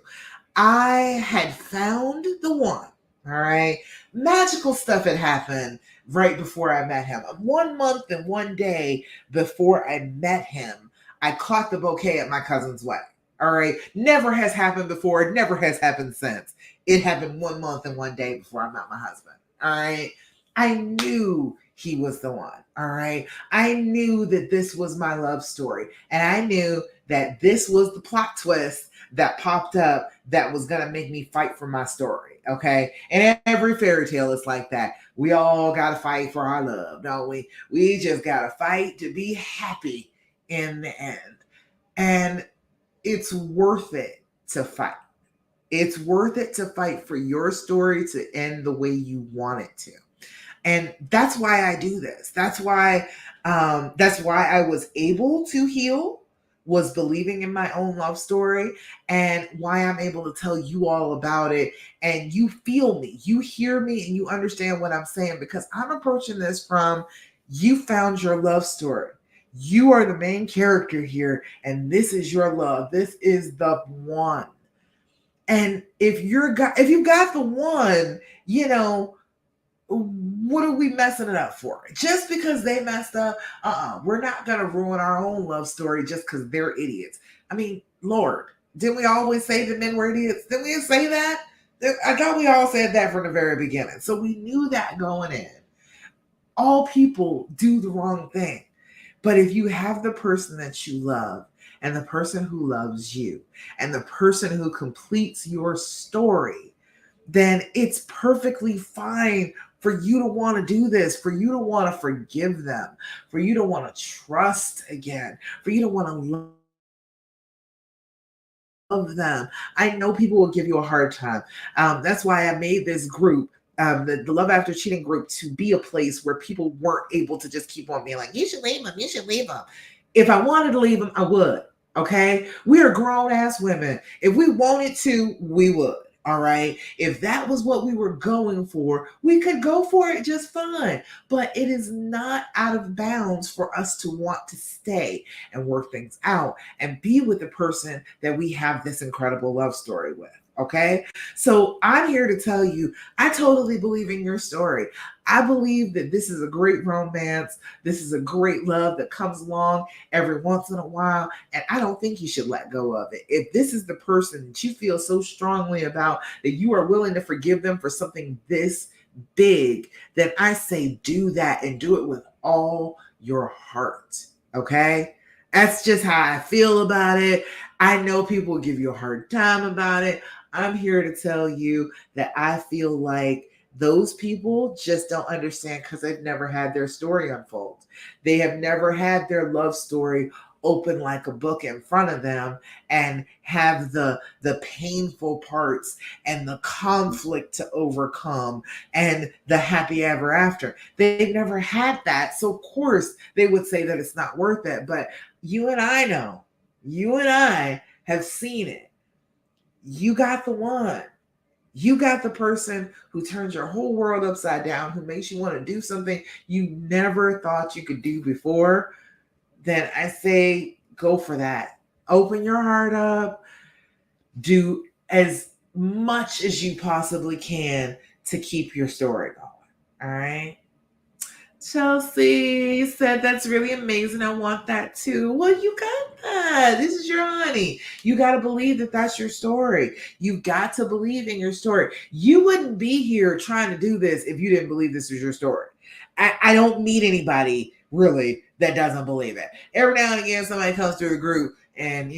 I had found the one. All right. Magical stuff had happened right before I met him. 1 month and 1 day before I met him, I caught the bouquet at my cousin's wedding. All right. Never has happened before. It never has happened since. It happened 1 month and 1 day before I met my husband. All right. I knew he was the one. All right. I knew that this was my love story. And I knew that this was the plot twist that popped up that was going to make me fight for my story. Okay. And every fairy tale is like that. We all got to fight for our love, don't we? We just got to fight to be happy in the end. And it's worth it to fight. It's worth it to fight for your story to end the way you want it to. And that's why I do this. That's why I was able to heal, was believing in my own love story, and why I'm able to tell you all about it. And you feel me, you hear me, and you understand what I'm saying, because I'm approaching this from, you found your love story. You are the main character here, and this is your love. This is the one. And if you've got the one, what are we messing it up for? Just because they messed up, we're not going to ruin our own love story just because they're idiots. I mean, Lord, didn't we always say that men were idiots? Didn't we say that? I thought we all said that from the very beginning. So we knew that going in. All people do the wrong thing. But if you have the person that you love, and the person who loves you, and the person who completes your story, then it's perfectly fine for you to want to do this, for you to want to forgive them, for you to want to trust again, for you to want to love them. I know people will give you a hard time. That's why I made this group, the Love After Cheating group, to be a place where people weren't able to just keep on being like, you should leave them, you should leave them. If I wanted to leave them, I would. Okay. We are grown ass women. If we wanted to, we would. All right. If that was what we were going for, we could go for it just fine. But it is not out of bounds for us to want to stay and work things out and be with the person that we have this incredible love story with. Okay. So I'm here to tell you, I totally believe in your story. I believe that this is a great romance. This is a great love that comes along every once in a while. And I don't think you should let go of it. If this is the person that you feel so strongly about that you are willing to forgive them for something this big, then I say do that, and do it with all your heart. Okay. That's just how I feel about it. I know people will give you a hard time about it. I'm here to tell you that I feel like those people just don't understand because they've never had their story unfold. They have never had their love story open like a book in front of them and have the painful parts and the conflict to overcome and the happy ever after. They've never had that. So of course they would say that it's not worth it. But you and I know, you and I have seen it. You got the one. You got the person who turns your whole world upside down, who makes you want to do something you never thought you could do before. Then I say go for that. Open your heart up. Do as much as you possibly can to keep your story going. All right. Chelsea said, that's really amazing. I want that too. Well, you got that. This is your honey. You got to believe that that's your story. You've got to believe in your story. You wouldn't be here trying to do this if you didn't believe this was your story. I don't meet anybody really that doesn't believe it. Every now and again, somebody comes through the group and,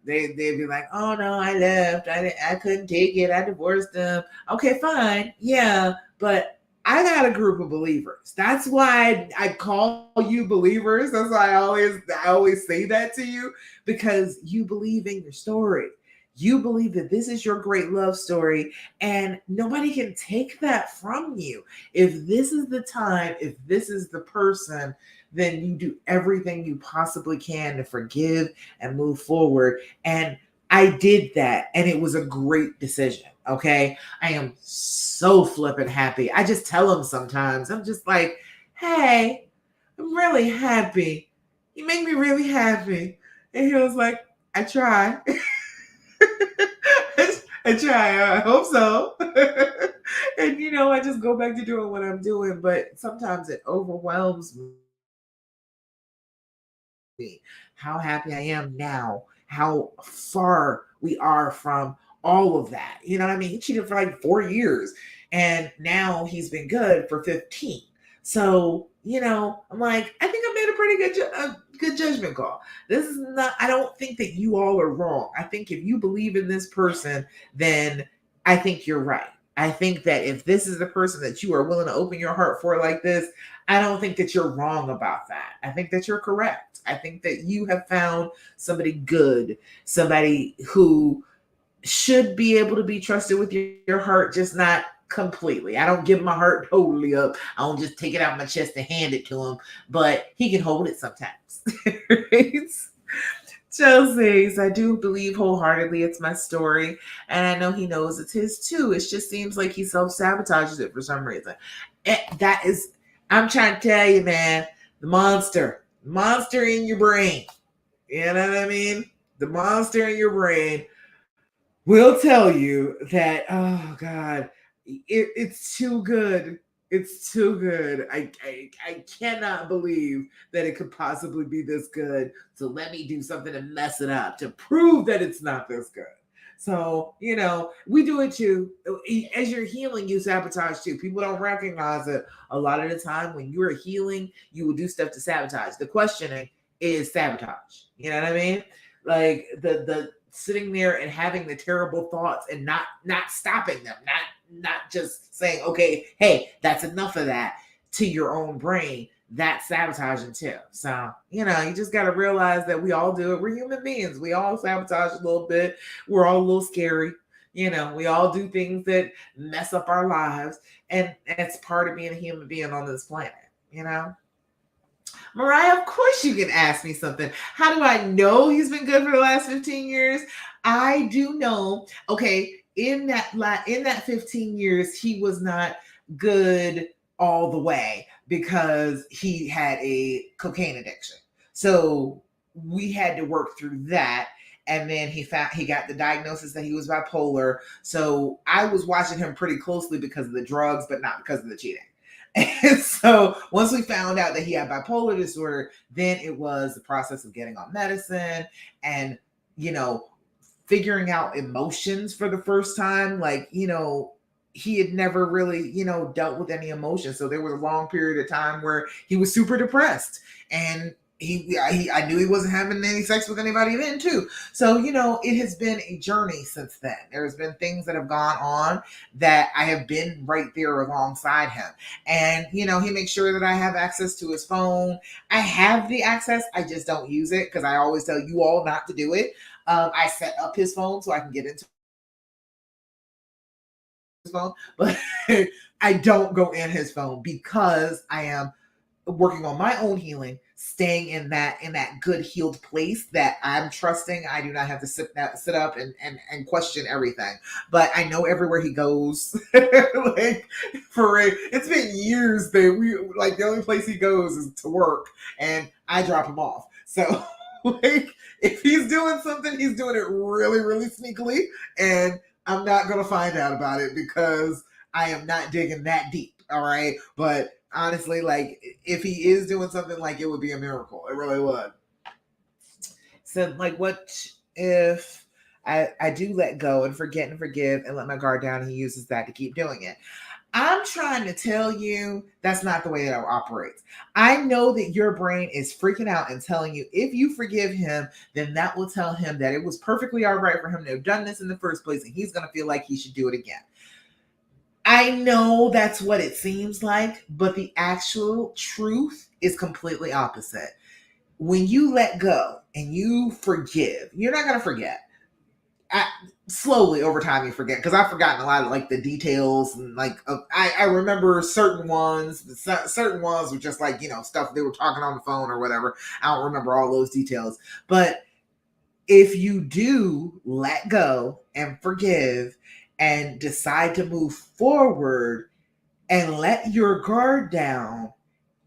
they'd be like, oh no, I left. I couldn't take it. I divorced them. Okay, fine. Yeah. But I got a group of believers. That's why I call you believers. That's why I always say that to you, because you believe in your story. You believe that this is your great love story, and nobody can take that from you. If this is the time, if this is the person, then you do everything you possibly can to forgive and move forward. And I did that, and it was a great decision. Okay. I am so flippin' happy. I just tell him sometimes, I'm just like, hey, I'm really happy. You make me really happy. And he was like, I try. I try. I hope so. And, I just go back to doing what I'm doing. But sometimes it overwhelms me how happy I am now, how far we are from all of that. You know what I mean? He cheated for like 4 years, and now he's been good for 15. So, I'm like, I think I made a pretty good judgment call. This is not, I don't think that you all are wrong. I think if you believe in this person, then I think you're right. I think that if this is the person that you are willing to open your heart for like this, I don't think that you're wrong about that. I think that you're correct. I think that you have found somebody good, somebody who should be able to be trusted with your heart, just not completely. I don't give my heart totally up. I don't just take it out of my chest and hand it to him, but he can hold it sometimes. Right? Chelsea's, I do believe wholeheartedly it's my story, and I know he knows it's his too. It just seems like he self-sabotages it for some reason. That is, I'm trying to tell you, man, the monster in your brain. You know what I mean? The monster in your brain will tell you that, oh God, it's too good. It's too good. I cannot believe that it could possibly be this good. So let me do something to mess it up to prove that it's not this good. So, we do it too. As you're healing, you sabotage too. People don't recognize it. A lot of the time when you're healing, you will do stuff to sabotage. The questioning is sabotage. You know what I mean? Like the sitting there and having the terrible thoughts and not stopping them, not just saying, okay, hey, that's enough of that, to your own brain. That's sabotaging too. So, you just got to realize that we all do it. We're human beings. We all sabotage a little bit. We're all a little scary. We all do things that mess up our lives. And it's part of being a human being on this planet. Mariah, of course you can ask me something. How do I know he's been good for the last 15 years? I do know. Okay, in that 15 years, he was not good all the way because he had a cocaine addiction. So we had to work through that. And then he got the diagnosis that he was bipolar. So I was watching him pretty closely because of the drugs, but not because of the cheating. And so once we found out that he had bipolar disorder, then it was the process of getting on medicine and, figuring out emotions for the first time. Like, he had never really, dealt with any emotions. So there was a long period of time where he was super depressed, and I knew he wasn't having any sex with anybody then too. So, it has been a journey since then. There's been things that have gone on that I have been right there alongside him. And, he makes sure that I have access to his phone. I have the access. I just don't use it because I always tell you all not to do it. I set up his phone so I can get into his phone, but I don't go in his phone because I am working on my own healing, staying in that good healed place that I'm trusting. I do not have to sit up and question everything. But I know everywhere he goes, like it's been years that we like the only place he goes is to work, and I drop him off. So like if he's doing something, he's doing it really, really sneakily, and I'm not gonna find out about it because I am not digging that deep. All right. But honestly, like if he is doing something, like it would be a miracle. It really would. So like what if I do let go and forget and forgive and let my guard down, and he uses that to keep doing it? I'm trying to tell you that's not the way it operates. I know that your brain is freaking out and telling you if you forgive him, then that will tell him that it was perfectly all right for him to have done this in the first place, and he's going to feel like he should do it again. I know that's what it seems like, but the actual truth is completely opposite. When you let go and you forgive, you're not going to forget. I, slowly over time you forget, because I've forgotten a lot of like the details, and like I remember certain ones. Certain ones were just like, stuff they were talking on the phone or whatever. I don't remember all those details. But if you do let go and forgive and decide to move forward and let your guard down,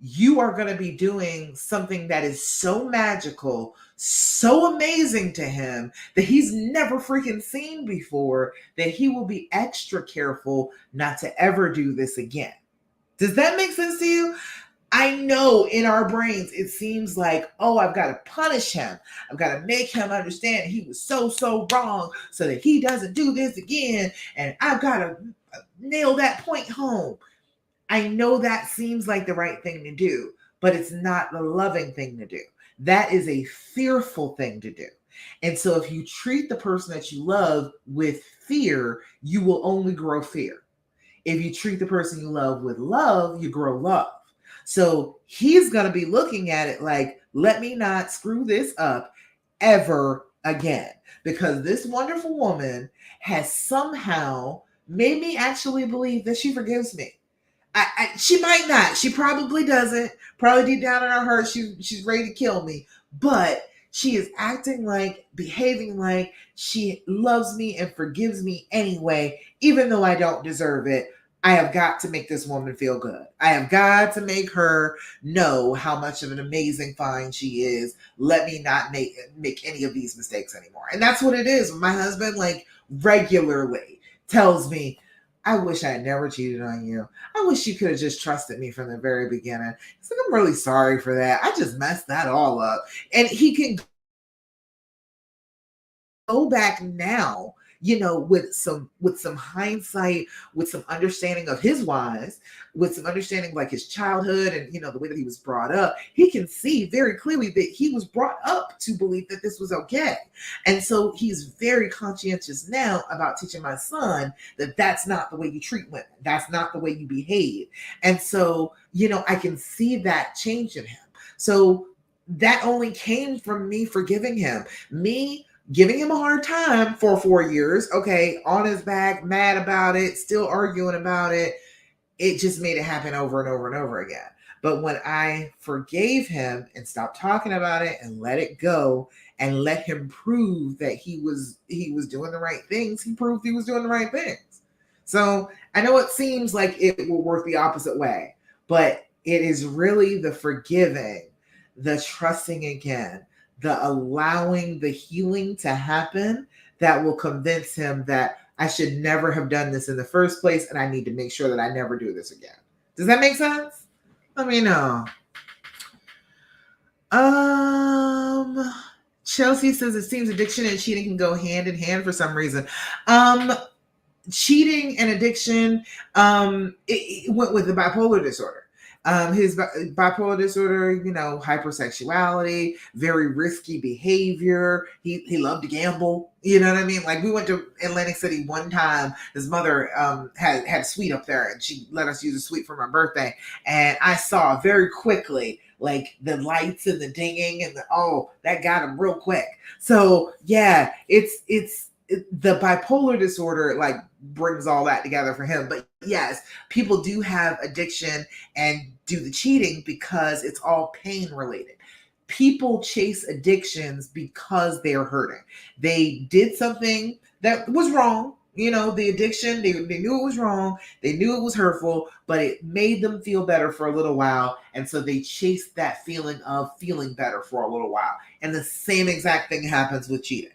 you are going to be doing something that is so magical, so amazing to him that he's never freaking seen before, that he will be extra careful not to ever do this again. Does that make sense to you? I know in our brains, it seems like, oh, I've got to punish him. I've got to make him understand he was so, so wrong so that he doesn't do this again. And I've got to nail that point home. I know that seems like the right thing to do, but it's not the loving thing to do. That is a fearful thing to do. And so if you treat the person that you love with fear, you will only grow fear. If you treat the person you love with love, you grow love. So he's going to be looking at it like, let me not screw this up ever again. Because this wonderful woman has somehow made me actually believe that she forgives me. She might not. She probably doesn't. Probably deep down in her heart, she's ready to kill me. But she is acting like, behaving like she loves me and forgives me anyway, even though I don't deserve it. I have got to make this woman feel good. I have got to make her know how much of an amazing find she is. Let me not make any of these mistakes anymore. And that's what it is. My husband, like, regularly tells me, I wish I had never cheated on you. I wish you could have just trusted me from the very beginning. He's like, I'm really sorry for that. I just messed that all up. And he can go back now, with some hindsight, with some understanding of his whys, with some understanding like his childhood and the way that he was brought up. He can see very clearly that he was brought up to believe that this was okay. And so he's very conscientious now about teaching my son that that's not the way you treat women. That's not the way you behave. And so, I can see that change in him. So that only came from me forgiving him, me giving him a hard time for 4 years. Okay, on his back, mad about it, still arguing about it. It just made it happen over and over and over again. But when I forgave him and stopped talking about it and let it go and let him prove that he was doing the right things, he proved he was doing the right things. So I know it seems like it will work the opposite way, but it is really the forgiving, the trusting again, the allowing the healing to happen that will convince him that I should never have done this in the first place, and I need to make sure that I never do this again. Does that make sense? Let me know. Chelsea says it seems addiction and cheating can go hand in hand for some reason. Cheating and addiction, it went with the bipolar disorder. His bipolar disorder, hypersexuality, very risky behavior. He loved to gamble. You know what I mean? Like, we went to Atlantic City one time. His mother had a suite up there, and she let us use a suite for my birthday. And I saw very quickly, like, the lights and the dinging and that got him real quick. So yeah, it's the bipolar disorder, like, brings all that together for him. But yes, people do have addiction and do the cheating because it's all pain related. People chase addictions because they're hurting. They did something that was wrong. The addiction, they knew it was wrong. They knew it was hurtful, but it made them feel better for a little while. And so they chased that feeling of feeling better for a little while. And the same exact thing happens with cheating.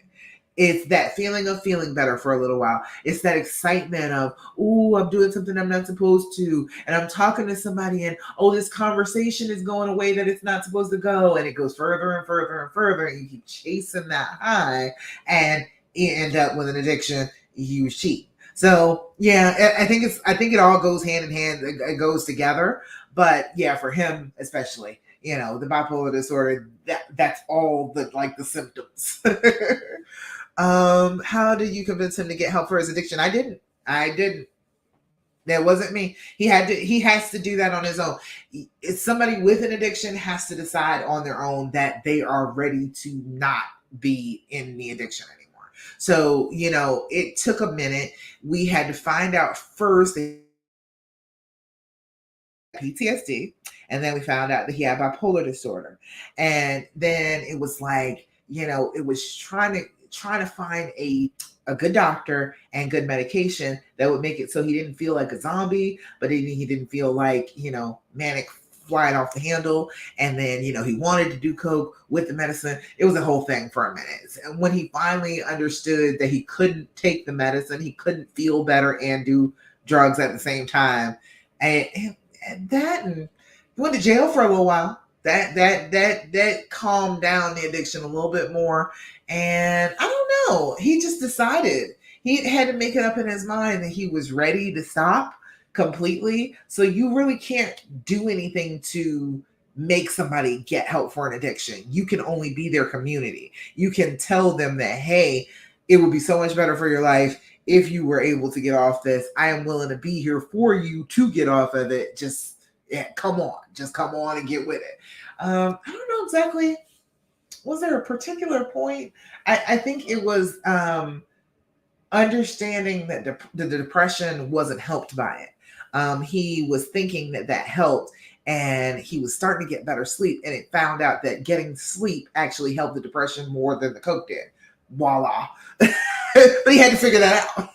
It's that feeling of feeling better for a little while. It's that excitement of, ooh, I'm doing something I'm not supposed to. And I'm talking to somebody and, this conversation is going a way that it's not supposed to go. And it goes further and further and further. And you keep chasing that high and you end up with an addiction. You cheat. So yeah, I think it all goes hand in hand. It goes together. But yeah, for him especially, the bipolar disorder, that's all the symptoms. How did you convince him to get help for his addiction? I didn't. That wasn't me. He has to do that on his own. It's somebody with an addiction has to decide on their own that they are ready to not be in the addiction anymore. So, it took a minute. We had to find out first that PTSD, and then we found out that he had bipolar disorder. And then it was like, it was trying to find a good doctor and good medication that would make it so he didn't feel like a zombie, but he didn't feel like, manic flying off the handle. And then, he wanted to do coke with the medicine. It was a whole thing for a minute. And when he finally understood that he couldn't take the medicine, he couldn't feel better and do drugs at the same time, and he went to jail for a little while. That calmed down the addiction a little bit more. And I don't know, he just decided he had to make it up in his mind that he was ready to stop completely. So you really can't do anything to make somebody get help for an addiction. You can only be their community. You can tell them that, hey, it would be so much better for your life if you were able to get off this. I am willing to be here for you to get off of it. Just come on and get with it. I don't know exactly. Was there a particular point? I think it was understanding that the depression wasn't helped by it. He was thinking that helped, and he was starting to get better sleep, and it found out that getting sleep actually helped the depression more than the coke did. Voila. But he had to figure that out.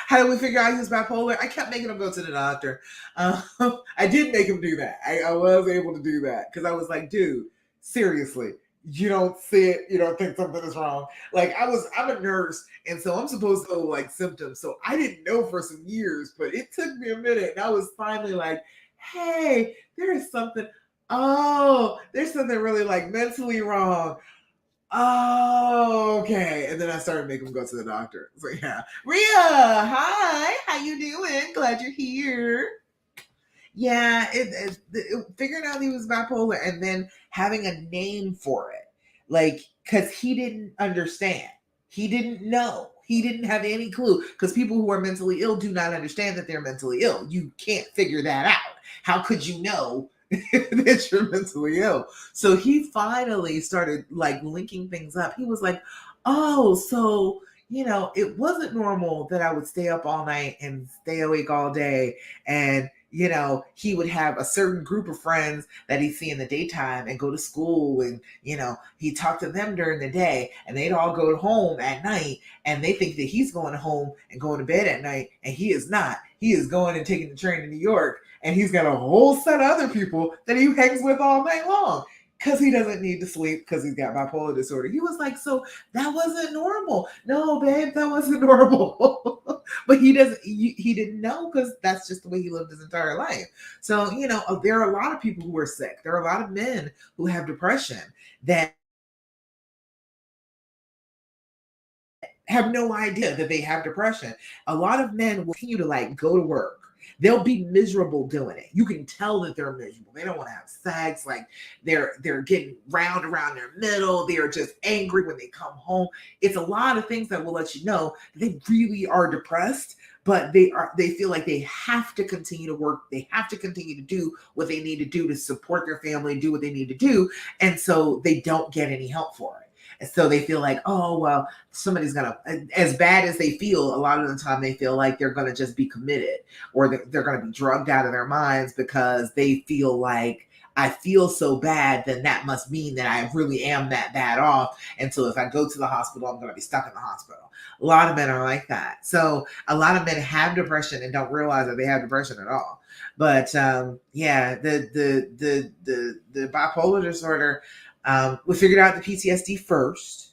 How did we figure out he was bipolar? I kept making him go to the doctor. I did make him do that. I was able to do that because I was like, dude, seriously, you don't see it, you don't think something is wrong. Like I'm a nurse, and so I'm supposed to know like symptoms. So I didn't know for some years, but it took me a minute, and I was finally like, hey, there is something. Oh, there's something really like mentally wrong. Oh, okay. And then I started making him go to the doctor. So yeah. Rhea, hi. How you doing? Glad you're here. Yeah, figuring out he was bipolar and then having a name for it. Like, because he didn't understand. He didn't know. He didn't have any clue. Because people who are mentally ill do not understand that they're mentally ill. You can't figure that out. How could you know that you're mentally ill? So he finally started like linking things up. He was like, oh, so it wasn't normal that I would stay up all night and stay awake all day. And he would have a certain group of friends that he'd see in the daytime and go to school, and he'd talk to them during the day, and they'd all go home at night, and they think that he's going home and going to bed at night, and he is not. He is going and taking the train to New York, and he's got a whole set of other people that he hangs with all night long because he doesn't need to sleep because he's got bipolar disorder. He was like, so that wasn't normal. No, babe, that wasn't normal. But he didn't know because that's just the way he lived his entire life. So, there are a lot of people who are sick. There are a lot of men who have depression that have no idea that they have depression. A lot of men will continue to like go to work. They'll be miserable doing it. You can tell that they're miserable. They don't want to have sex. Like they're getting round around their middle. They're just angry when they come home. It's a lot of things that will let you know that they really are depressed, but they feel like they have to continue to work. They have to continue to do what they need to do to support their family, do what they need to do. And so they don't get any help for it. And so they feel like, oh, well, somebody's gonna, as bad as they feel, a lot of the time they feel like they're gonna just be committed, or they're gonna be drugged out of their minds because they feel like, I feel so bad, then that must mean that I really am that bad off. And so if I go to the hospital, I'm gonna be stuck in the hospital. A lot of men are like that. So a lot of men have depression and don't realize that they have depression at all. But yeah, the bipolar disorder, we figured out the PTSD first.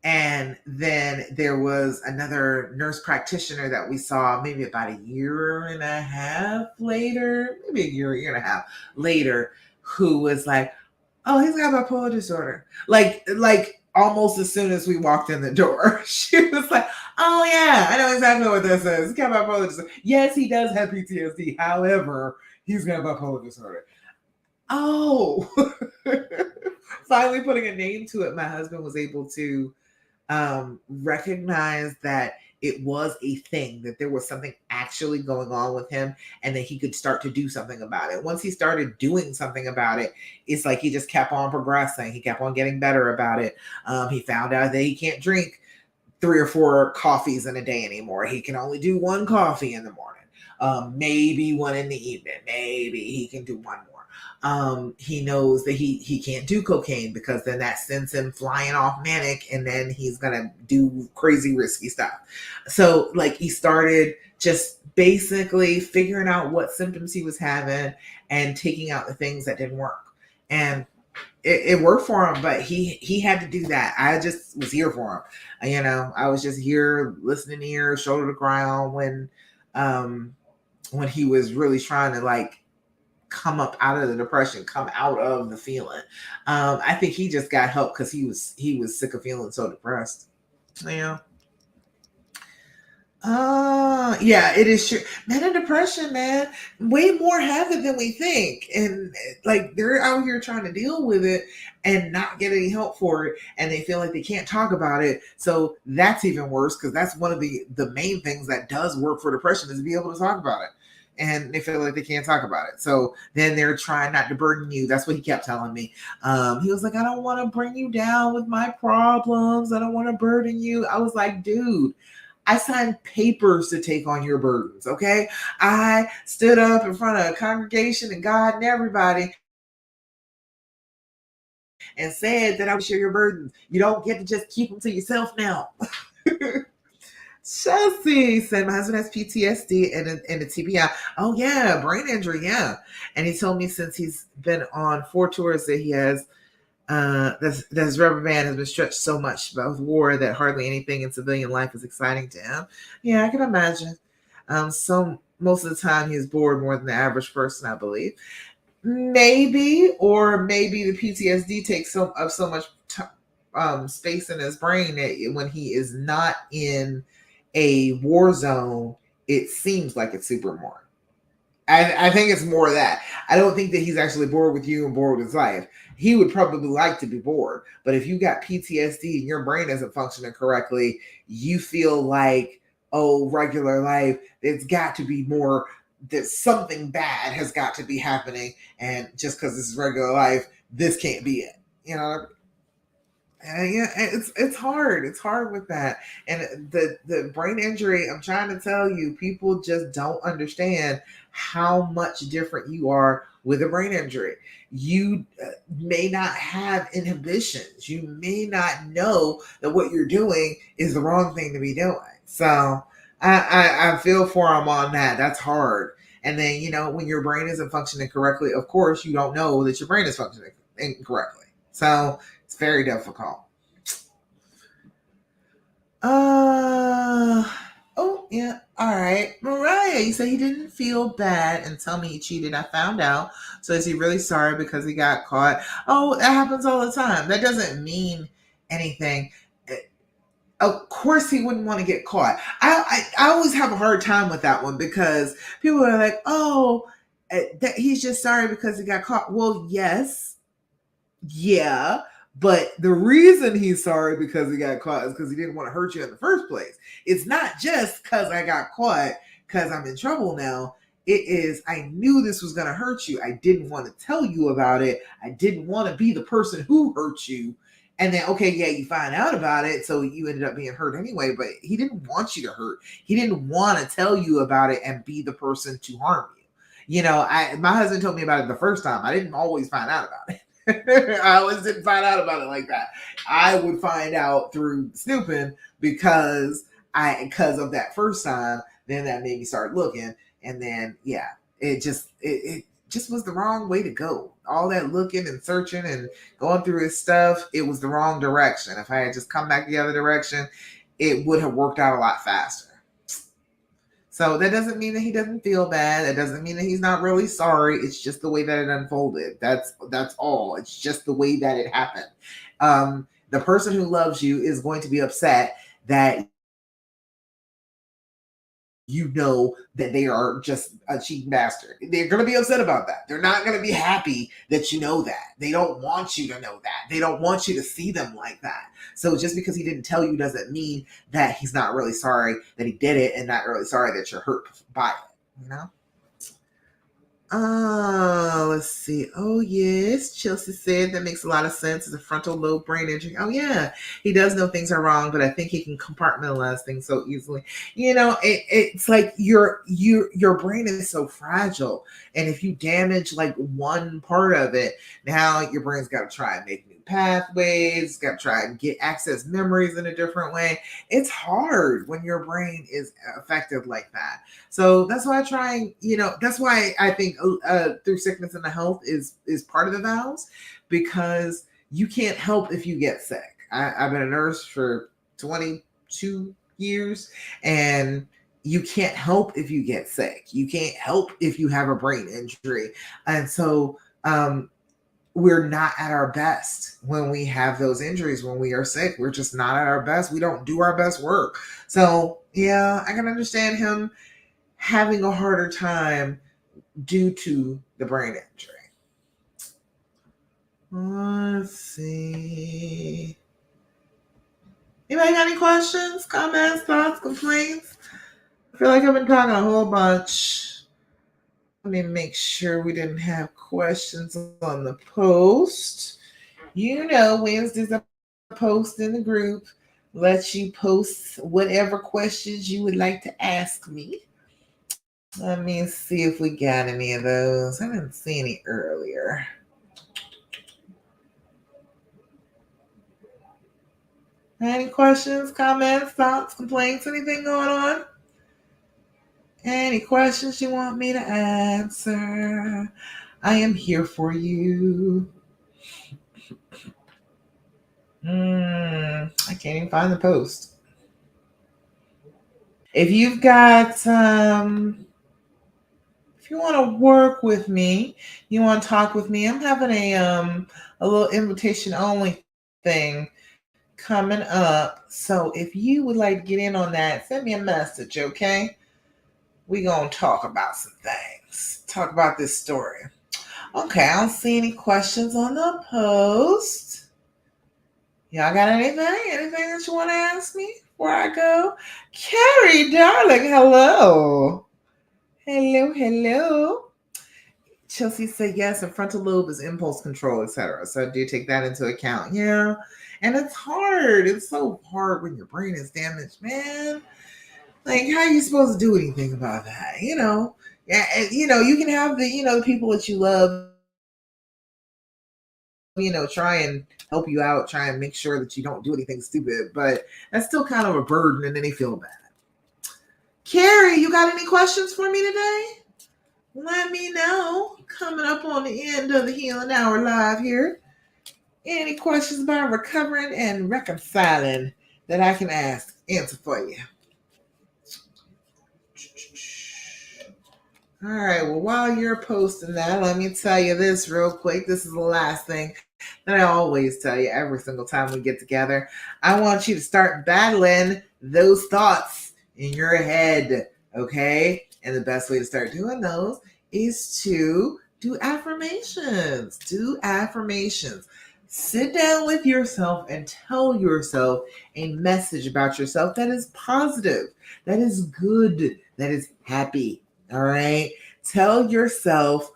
And then there was another nurse practitioner that we saw maybe about a year and a half later, maybe a year and a half later, who was like, oh, he's got bipolar disorder. Like almost as soon as we walked in the door, she was like, oh yeah, I know exactly what this is. He's got bipolar disorder. Yes, he does have PTSD. However, he's got bipolar disorder. Oh, finally putting a name to it, my husband was able to recognize that it was a thing, that there was something actually going on with him, and that he could start to do something about it. Once he started doing something about it, it's like he just kept on progressing. He kept on getting better about it. He found out that he can't drink 3 or 4 coffees in a day anymore. He can only do one coffee in the morning, maybe one in the evening. Maybe he can do one more. He knows that he can't do cocaine because then that sends him flying off manic, and then he's gonna do crazy risky stuff. So like he started just basically figuring out what symptoms he was having and taking out the things that didn't work. And it worked for him, but he had to do that. I just was here for him. I was just here, listening ear, shoulder to cry on when he was really trying to like come up out of the depression, come out of the feeling. I think he just got help because he was sick of feeling so depressed. Yeah. Yeah, it is true. Men in depression, man, way more have it than we think. And like they're out here trying to deal with it and not get any help for it. And they feel like they can't talk about it. So that's even worse, because that's one of the main things that does work for depression, is to be able to talk about it. And they feel like they can't talk about it. So then they're trying not to burden you. That's what he kept telling me. He was like, I don't want to bring you down with my problems. I don't want to burden you. I was like, dude, I signed papers to take on your burdens, okay? I stood up in front of a congregation and God and everybody and said that I would share your burdens. You don't get to just keep them to yourself now. Chelsea said my husband has PTSD and a TBI. Oh yeah, brain injury, yeah. And he told me since he's been on 4 tours that he has that his rubber band has been stretched so much by war that hardly anything in civilian life is exciting to him. Yeah, I can imagine. So most of the time he's bored more than the average person, I believe. Maybe, or maybe the PTSD takes so much space in his brain that when he is not in a war zone, it seems like it's super more. I think it's more of that. I don't think that he's actually bored with you and bored with his life. He would probably like to be bored. But if you got PTSD and your brain isn't functioning correctly, you feel like, oh, regular life, it's got to be more, that something bad has got to be happening. And just because this is regular life, this can't be it. Yeah, it's hard. It's hard with that, and the brain injury. I'm trying to tell you, people just don't understand how much different you are with a brain injury. You may not have inhibitions. You may not know that what you're doing is the wrong thing to be doing. So I feel for them on that. That's hard. And then when your brain isn't functioning correctly, of course you don't know that your brain is functioning incorrectly. So it's very difficult. Uh oh yeah. All right. Mariah, you said he didn't feel bad and tell me he cheated. I found out. So is he really sorry because he got caught? Oh, that happens all the time. That doesn't mean anything. Of course he wouldn't want to get caught. I always have a hard time with that one, because people are like, oh, that he's just sorry because he got caught. Well, yes, yeah, but the reason he's sorry because he got caught is because he didn't want to hurt you in the first place. It's not just because I got caught because I'm in trouble now. It is, I knew this was going to hurt you. I didn't want to tell you about it. I didn't want to be the person who hurt you. And then, okay, yeah, you find out about it, so you ended up being hurt anyway, but he didn't want you to hurt. He didn't want to tell you about it and be the person to harm you. My husband told me about it the first time. I didn't always find out about it. I always didn't find out about it like that. I would find out through snooping because of that first time. Then that made me start looking, and then yeah, it just was the wrong way to go. All that looking and searching and going through his stuff, it was the wrong direction. If I had just come back the other direction, it would have worked out a lot faster. So that doesn't mean that he doesn't feel bad. That doesn't mean that he's not really sorry. It's just the way that it unfolded. That's all. It's just the way that it happened. The person who loves you is going to be upset that you know that they are just a cheating bastard. They're going to be upset about that. They're not going to be happy that you know that. They don't want you to know that. They don't want you to see them like that. So just because he didn't tell you doesn't mean that he's not really sorry that he did it and not really sorry that you're hurt by it, you know? Let's see. Oh, yes. Chelsea said that makes a lot of sense. It's a frontal lobe brain injury. Oh, yeah. He does know things are wrong, but I think he can compartmentalize things so easily. It's like your brain is so fragile. And if you damage like one part of it, now your brain's got to try and make new pathways, got to try and get access memories in a different way. It's hard when your brain is affected like that. So that's why I try, that's why I think through sickness and the health is part of the vows, because you can't help if you get sick. I've been a nurse for 22 years, and you can't help if you get sick. You can't help if you have a brain injury. And so we're not at our best when we have those injuries, when we are sick. We're just not at our best. We don't do our best work. So yeah, I can understand him having a harder time due to the brain injury. Let's see. Anybody got any questions, comments, thoughts, complaints? I feel like I've been talking a whole bunch. Let me make sure we didn't have questions on the post. Wednesday's a post in the group. Let you post whatever questions you would like to ask me. Let me see if we got any of those. I didn't see any earlier. Any questions, comments, thoughts, complaints, anything going on? Any questions you want me to answer? I am here for you. I can't even find the post. If you've got, if you want to work with me, you want to talk with me, I'm having a little invitation only thing coming up. So if you would like to get in on that, send me a message, okay? We're going to talk about some things. Talk about this story. Okay, I don't see any questions on the post. Y'all got anything? Anything that you want to ask me before I go? Carrie, darling, hello. Hello. Chelsea said yes, and frontal lobe is impulse control, etc. So do take that into account. Yeah. And it's hard. It's so hard when your brain is damaged, man. Like, how are you supposed to do anything about that? Yeah, and, you can have the people that you love, try and help you out, try and make sure that you don't do anything stupid, but that's still kind of a burden, and then they feel bad. Carrie, you got any questions for me today? Let me know. Coming up on the end of the Healing Hour live here. Any questions about recovering and reconciling that I can answer for you? All right. Well, while you're posting that, let me tell you this real quick. This is the last thing that I always tell you every single time we get together. I want you to start battling those thoughts in your head. Okay. And the best way to start doing those is to do affirmations. Do affirmations. Sit down with yourself and tell yourself a message about yourself that is positive, that is good, that is happy. All right. Tell yourself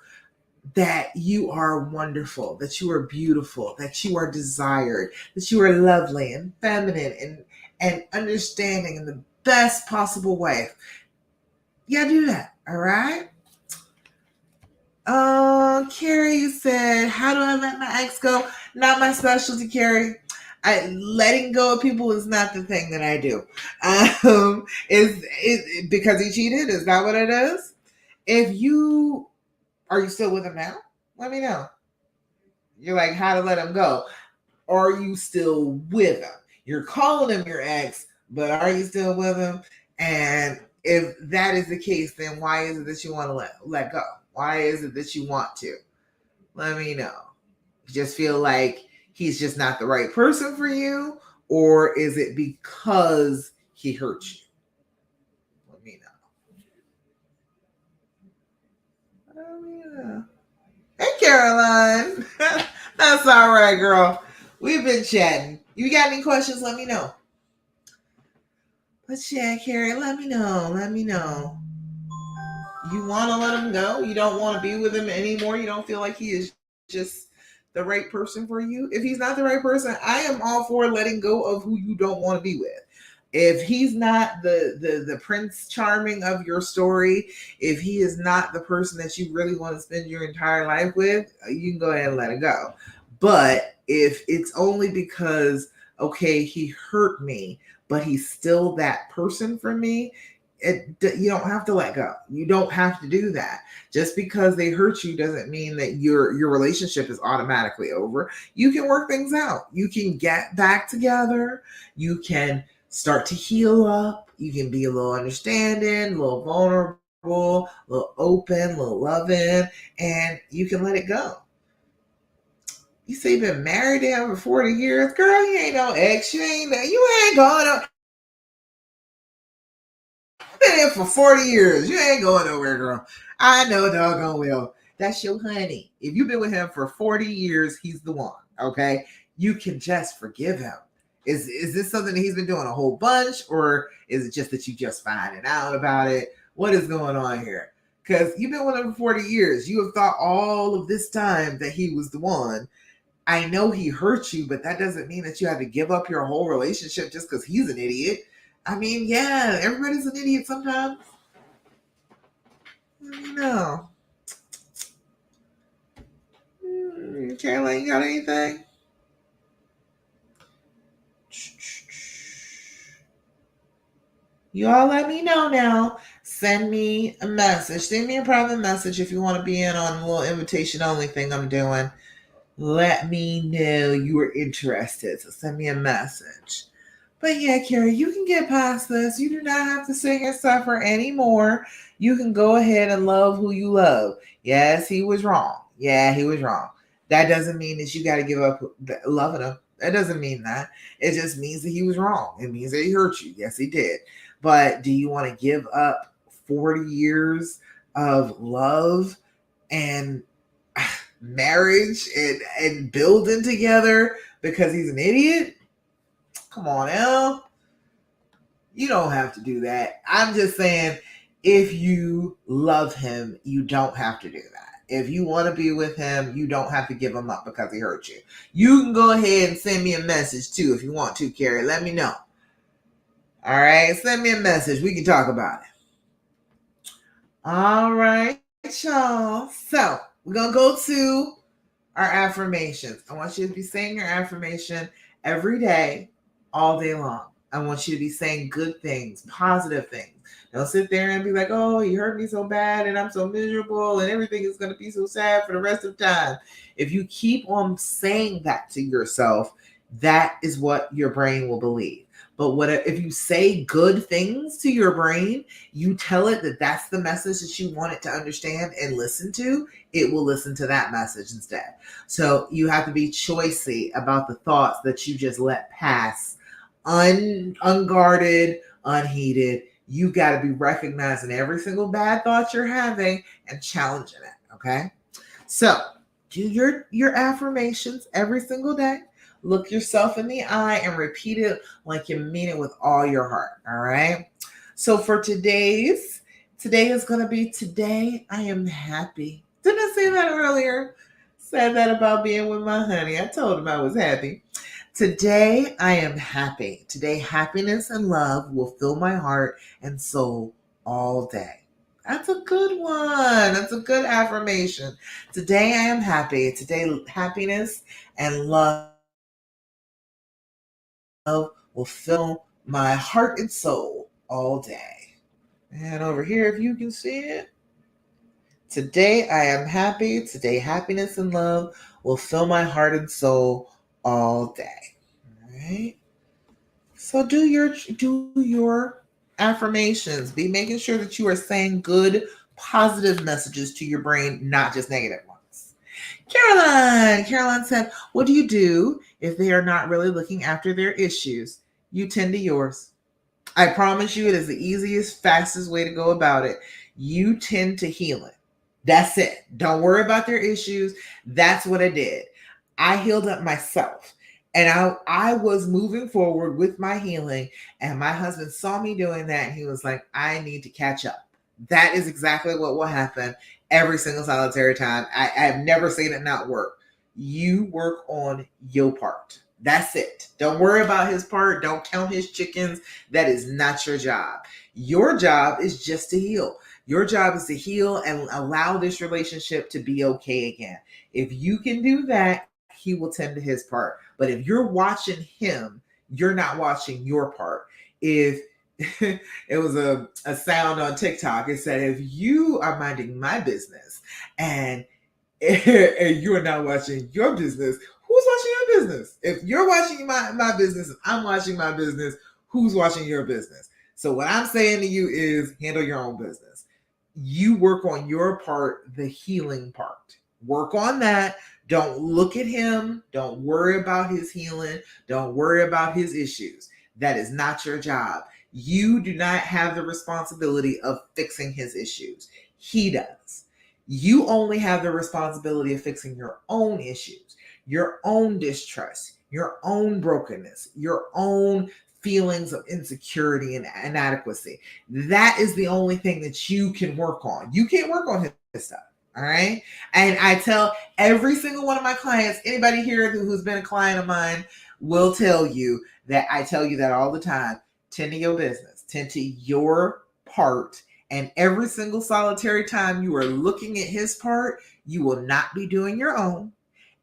that you are wonderful, that you are beautiful, that you are desired, that you are lovely and feminine and understanding in the best possible way. Yeah, do that. All right. Carrie said, how do I let my ex go? Not my specialty, Carrie. Letting go of people is not the thing that I do. Is because he cheated? Is that what it is? Are you still with him now? Let me know. You're like, how to let him go? Are you still with him? You're calling him your ex, but are you still with him? And if that is the case, then why is it that you want to let go? Why is it that you want to? Let me know. You just feel like he's just not the right person for you, or is it because he hurt you? Let me know. Oh, yeah. Hey, Caroline. That's all right, girl. We've been chatting. You got any questions? Let me know. But yeah, Carrie, let me know. Let me know. You want to let him go? You don't want to be with him anymore? You don't feel like he is just the right person for you? If he's not the right person, I am all for letting go of who you don't want to be with. If he's not the Prince Charming of your story, if he is not the person that you really want to spend your entire life with, you can go ahead and let it go. But if it's only because, okay, he hurt me, but he's still that person for me, you don't have to let go. You don't have to do that. Just because they hurt you doesn't mean that your relationship is automatically over. You can work things out. You can get back together. You can start to heal up. You can be a little understanding, a little vulnerable, a little open, a little loving, and you can let it go. You say you've been married to him for 40 years. Girl, you ain't no ex. You ain't going been here for 40 years. You ain't going nowhere, girl. I know doggone well. That's your honey. If you've been with him for 40 years, he's the one. Okay. You can just forgive him. Is this something that he's been doing a whole bunch, or is it just that you just finding out about it? What is going on here? Because you've been with him for 40 years. You have thought all of this time that he was the one. I know he hurt you, but that doesn't mean that you have to give up your whole relationship just because he's an idiot. I mean, yeah, everybody's an idiot sometimes. No. Caroline, you got anything? You all let me know now. Send me a message. Send me a private message if you want to be in on a little invitation only thing I'm doing. Let me know you are interested. So send me a message. But yeah, Carrie, you can get past this. You do not have to sit here and suffer anymore. You can go ahead and love who you love. Yes, he was wrong. Yeah, he was wrong. That doesn't mean that you got to give up loving him. That doesn't mean that. It just means that he was wrong. It means that he hurt you. Yes, he did. But do you want to give up 40 years of love and marriage and building together because he's an idiot? Come on, El. You don't have to do that. I'm just saying, if you love him, you don't have to do that. If you want to be with him, you don't have to give him up because he hurt you. You can go ahead and send me a message too if you want to, Carrie. Let me know. All right, send me a message. We can talk about it. All right, y'all. So we're going to go to our affirmations. I want you to be saying your affirmation every day, all day long. I want you to be saying good things, positive things. Don't sit there and be like, oh, he hurt me so bad and I'm so miserable and everything is going to be so sad for the rest of time. If you keep on saying that to yourself, that is what your brain will believe. But if you say good things to your brain, you tell it that that's the message that you want it to understand and listen to, it will listen to that message instead. So you have to be choicey about the thoughts that you just let pass unguarded, unheeded. You got to be recognizing every single bad thought you're having and challenging it. Okay. So do your affirmations every single day. Look yourself in the eye and repeat it like you mean it with all your heart. All right. So for today is going to be today I am happy. Didn't I say that earlier? Said that about being with my honey. I told him I was happy. Today I am happy. Today happiness and love will fill my heart and soul all day. That's a good one. That's a good affirmation. Today I am happy. Today happiness and love will fill my heart and soul all day. And over here, if you can see it, today I am happy. Today happiness and love will fill my heart and soul all day. All right. So do your affirmations. Be making sure that you are saying good, positive messages to your brain, not just negative ones. Caroline said, what do you do if they are not really looking after their issues? You tend to yours. I promise you it is the easiest, fastest way to go about it. You tend to heal it. That's it. Don't worry about their issues. That's what I did. I healed up myself. And I was moving forward with my healing. And my husband saw me doing that. And he was like, I need to catch up. That is exactly what will happen every single solitary time. I've never seen it not work. You work on your part. That's it. Don't worry about his part. Don't count his chickens. That is not your job. Your job is just to heal. Your job is to heal and allow this relationship to be okay again. If you can do that, he will tend to his part. But if you're watching him, you're not watching your part. If it was a sound on TikTok, it said, if you are minding my business and, and you are not watching your business, who's watching your business? If you're watching my business and I'm watching my business, who's watching your business? So what I'm saying to you is handle your own business. You work on your part, the healing part. Work on that. Don't look at him. Don't worry about his healing. Don't worry about his issues. That is not your job. You do not have the responsibility of fixing his issues. He does. You only have the responsibility of fixing your own issues, your own distrust, your own brokenness, your own feelings of insecurity and inadequacy. That is the only thing that you can work on. You can't work on his stuff. All right. And I tell every single one of my clients, anybody here who's been a client of mine will tell you that I tell you that all the time. Tend to your business, tend to your part. And every single solitary time you are looking at his part, you will not be doing your own.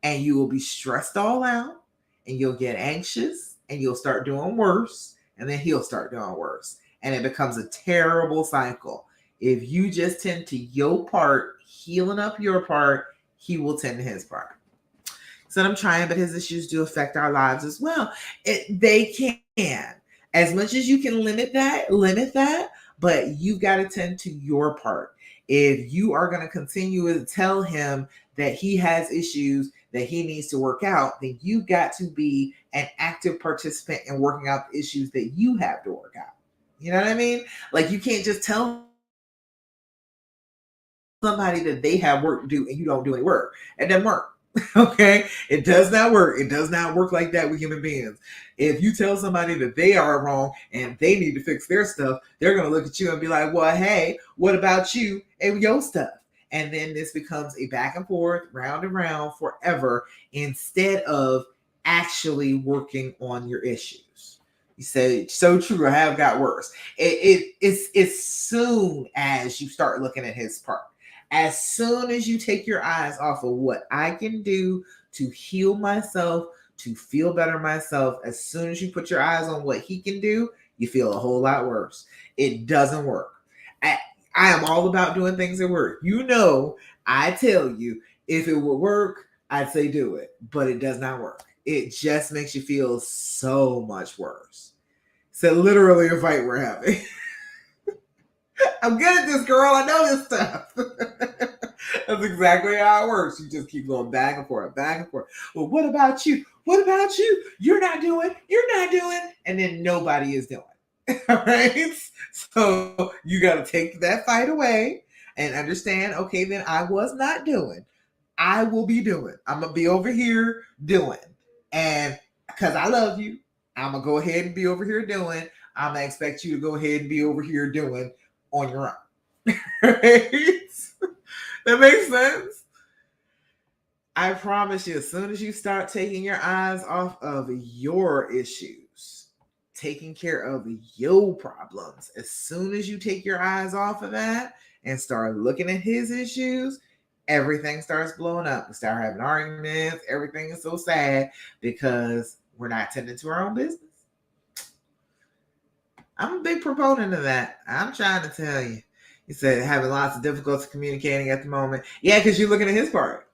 And you will be stressed all out. And you'll get anxious. And you'll start doing worse. And then he'll start doing worse. And it becomes a terrible cycle. If you just tend to your part, healing up your part, he will tend to his part. So I'm trying, but his issues do affect our lives as well. They can. As much as you can limit that, but you've got to tend to your part. If you are going to continue to tell him that he has issues that he needs to work out, then you've got to be an active participant in working out the issues that you have to work out. You know what I mean? Like, you can't just tell somebody that they have work to do and you don't do any work. It doesn't work. Okay? It does not work. It does not work like that with human beings. If you tell somebody that they are wrong and they need to fix their stuff, they're going to look at you and be like, well, hey, what about you and your stuff? And then this becomes a back and forth, round and round forever, instead of actually working on your issues. You say, so true, I have got worse. It's as soon as you start looking at his part. As soon as you take your eyes off of what I can do to heal myself, to feel better myself, as soon as you put your eyes on what he can do, you feel a whole lot worse. It doesn't work. I am all about doing things that work. You know, I tell you, if it would work, I'd say do it, but it does not work. It just makes you feel so much worse. So literally a fight we're having. I'm good at this, girl. I know this stuff. That's exactly how it works. You just keep going back and forth, back and forth. Well, what about you? What about you? You're not doing. And then nobody is doing. All right. So you got to take that fight away and understand, okay, then I was not doing. I will be doing. I'm going to be over here doing. And because I love you, I'm going to go ahead and be over here doing. I'm going to expect you to go ahead and be over here doing on your own. Right? That makes sense. I promise you, as soon as you start taking your eyes off of your issues, taking care of your problems, as soon as you take your eyes off of that and start looking at his issues, everything starts blowing up. We start having arguments. Everything is so sad because we're not tending to our own business. I'm a big proponent of that. I'm trying to tell you. He said having lots of difficulty communicating at the moment. Yeah, because you're looking at his part.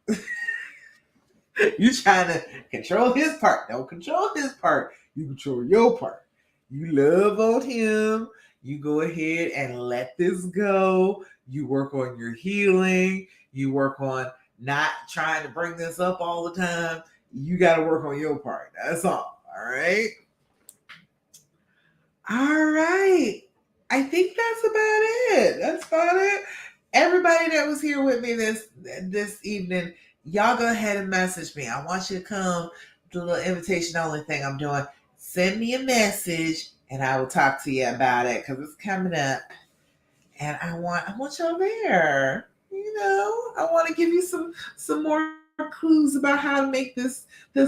You're trying to control his part. Don't control his part. You control your part. You love on him. You go ahead and let this go. You work on your healing. You work on not trying to bring this up all the time. You got to work on your part. That's all. All right. All right. I think that's about it. everybody that was here with me this evening, y'all go ahead and message me. I want you to come to the little invitation only thing I'm doing. Send me a message and I will talk to you about it because it's coming up. And I want y'all there. I want to give you some more clues about how to make this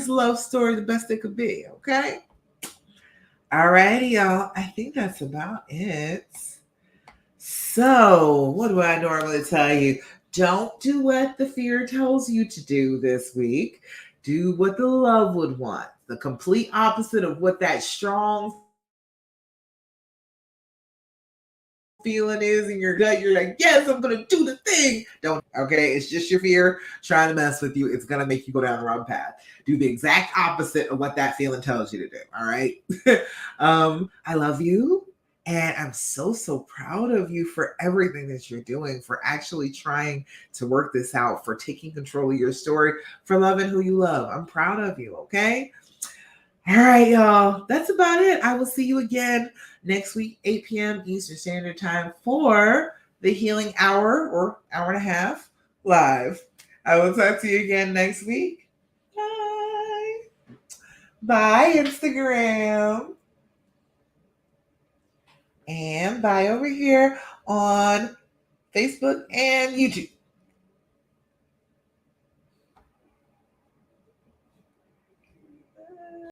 love story the best it could be. Okay. Alrighty, y'all. I think that's about it. So, what do I normally tell you? Don't do what the fear tells you to do this week. Do what the love would want. The complete opposite of what that strong feeling is in your gut. You're like, yes, I'm going to do the thing. Don't, okay? It's just your fear trying to mess with you. It's going to make you go down the wrong path. Do the exact opposite of what that feeling tells you to do. All right? I love you. And I'm so proud of you for everything that you're doing, for actually trying to work this out, for taking control of your story, for loving who you love. I'm proud of you, okay? All right, y'all. That's about it. I will see you again next week, 8 p.m. Eastern Standard Time for the Healing Hour or hour and a half live. I will talk to you again next week. Bye. Bye, Instagram. And bye over here on Facebook and YouTube.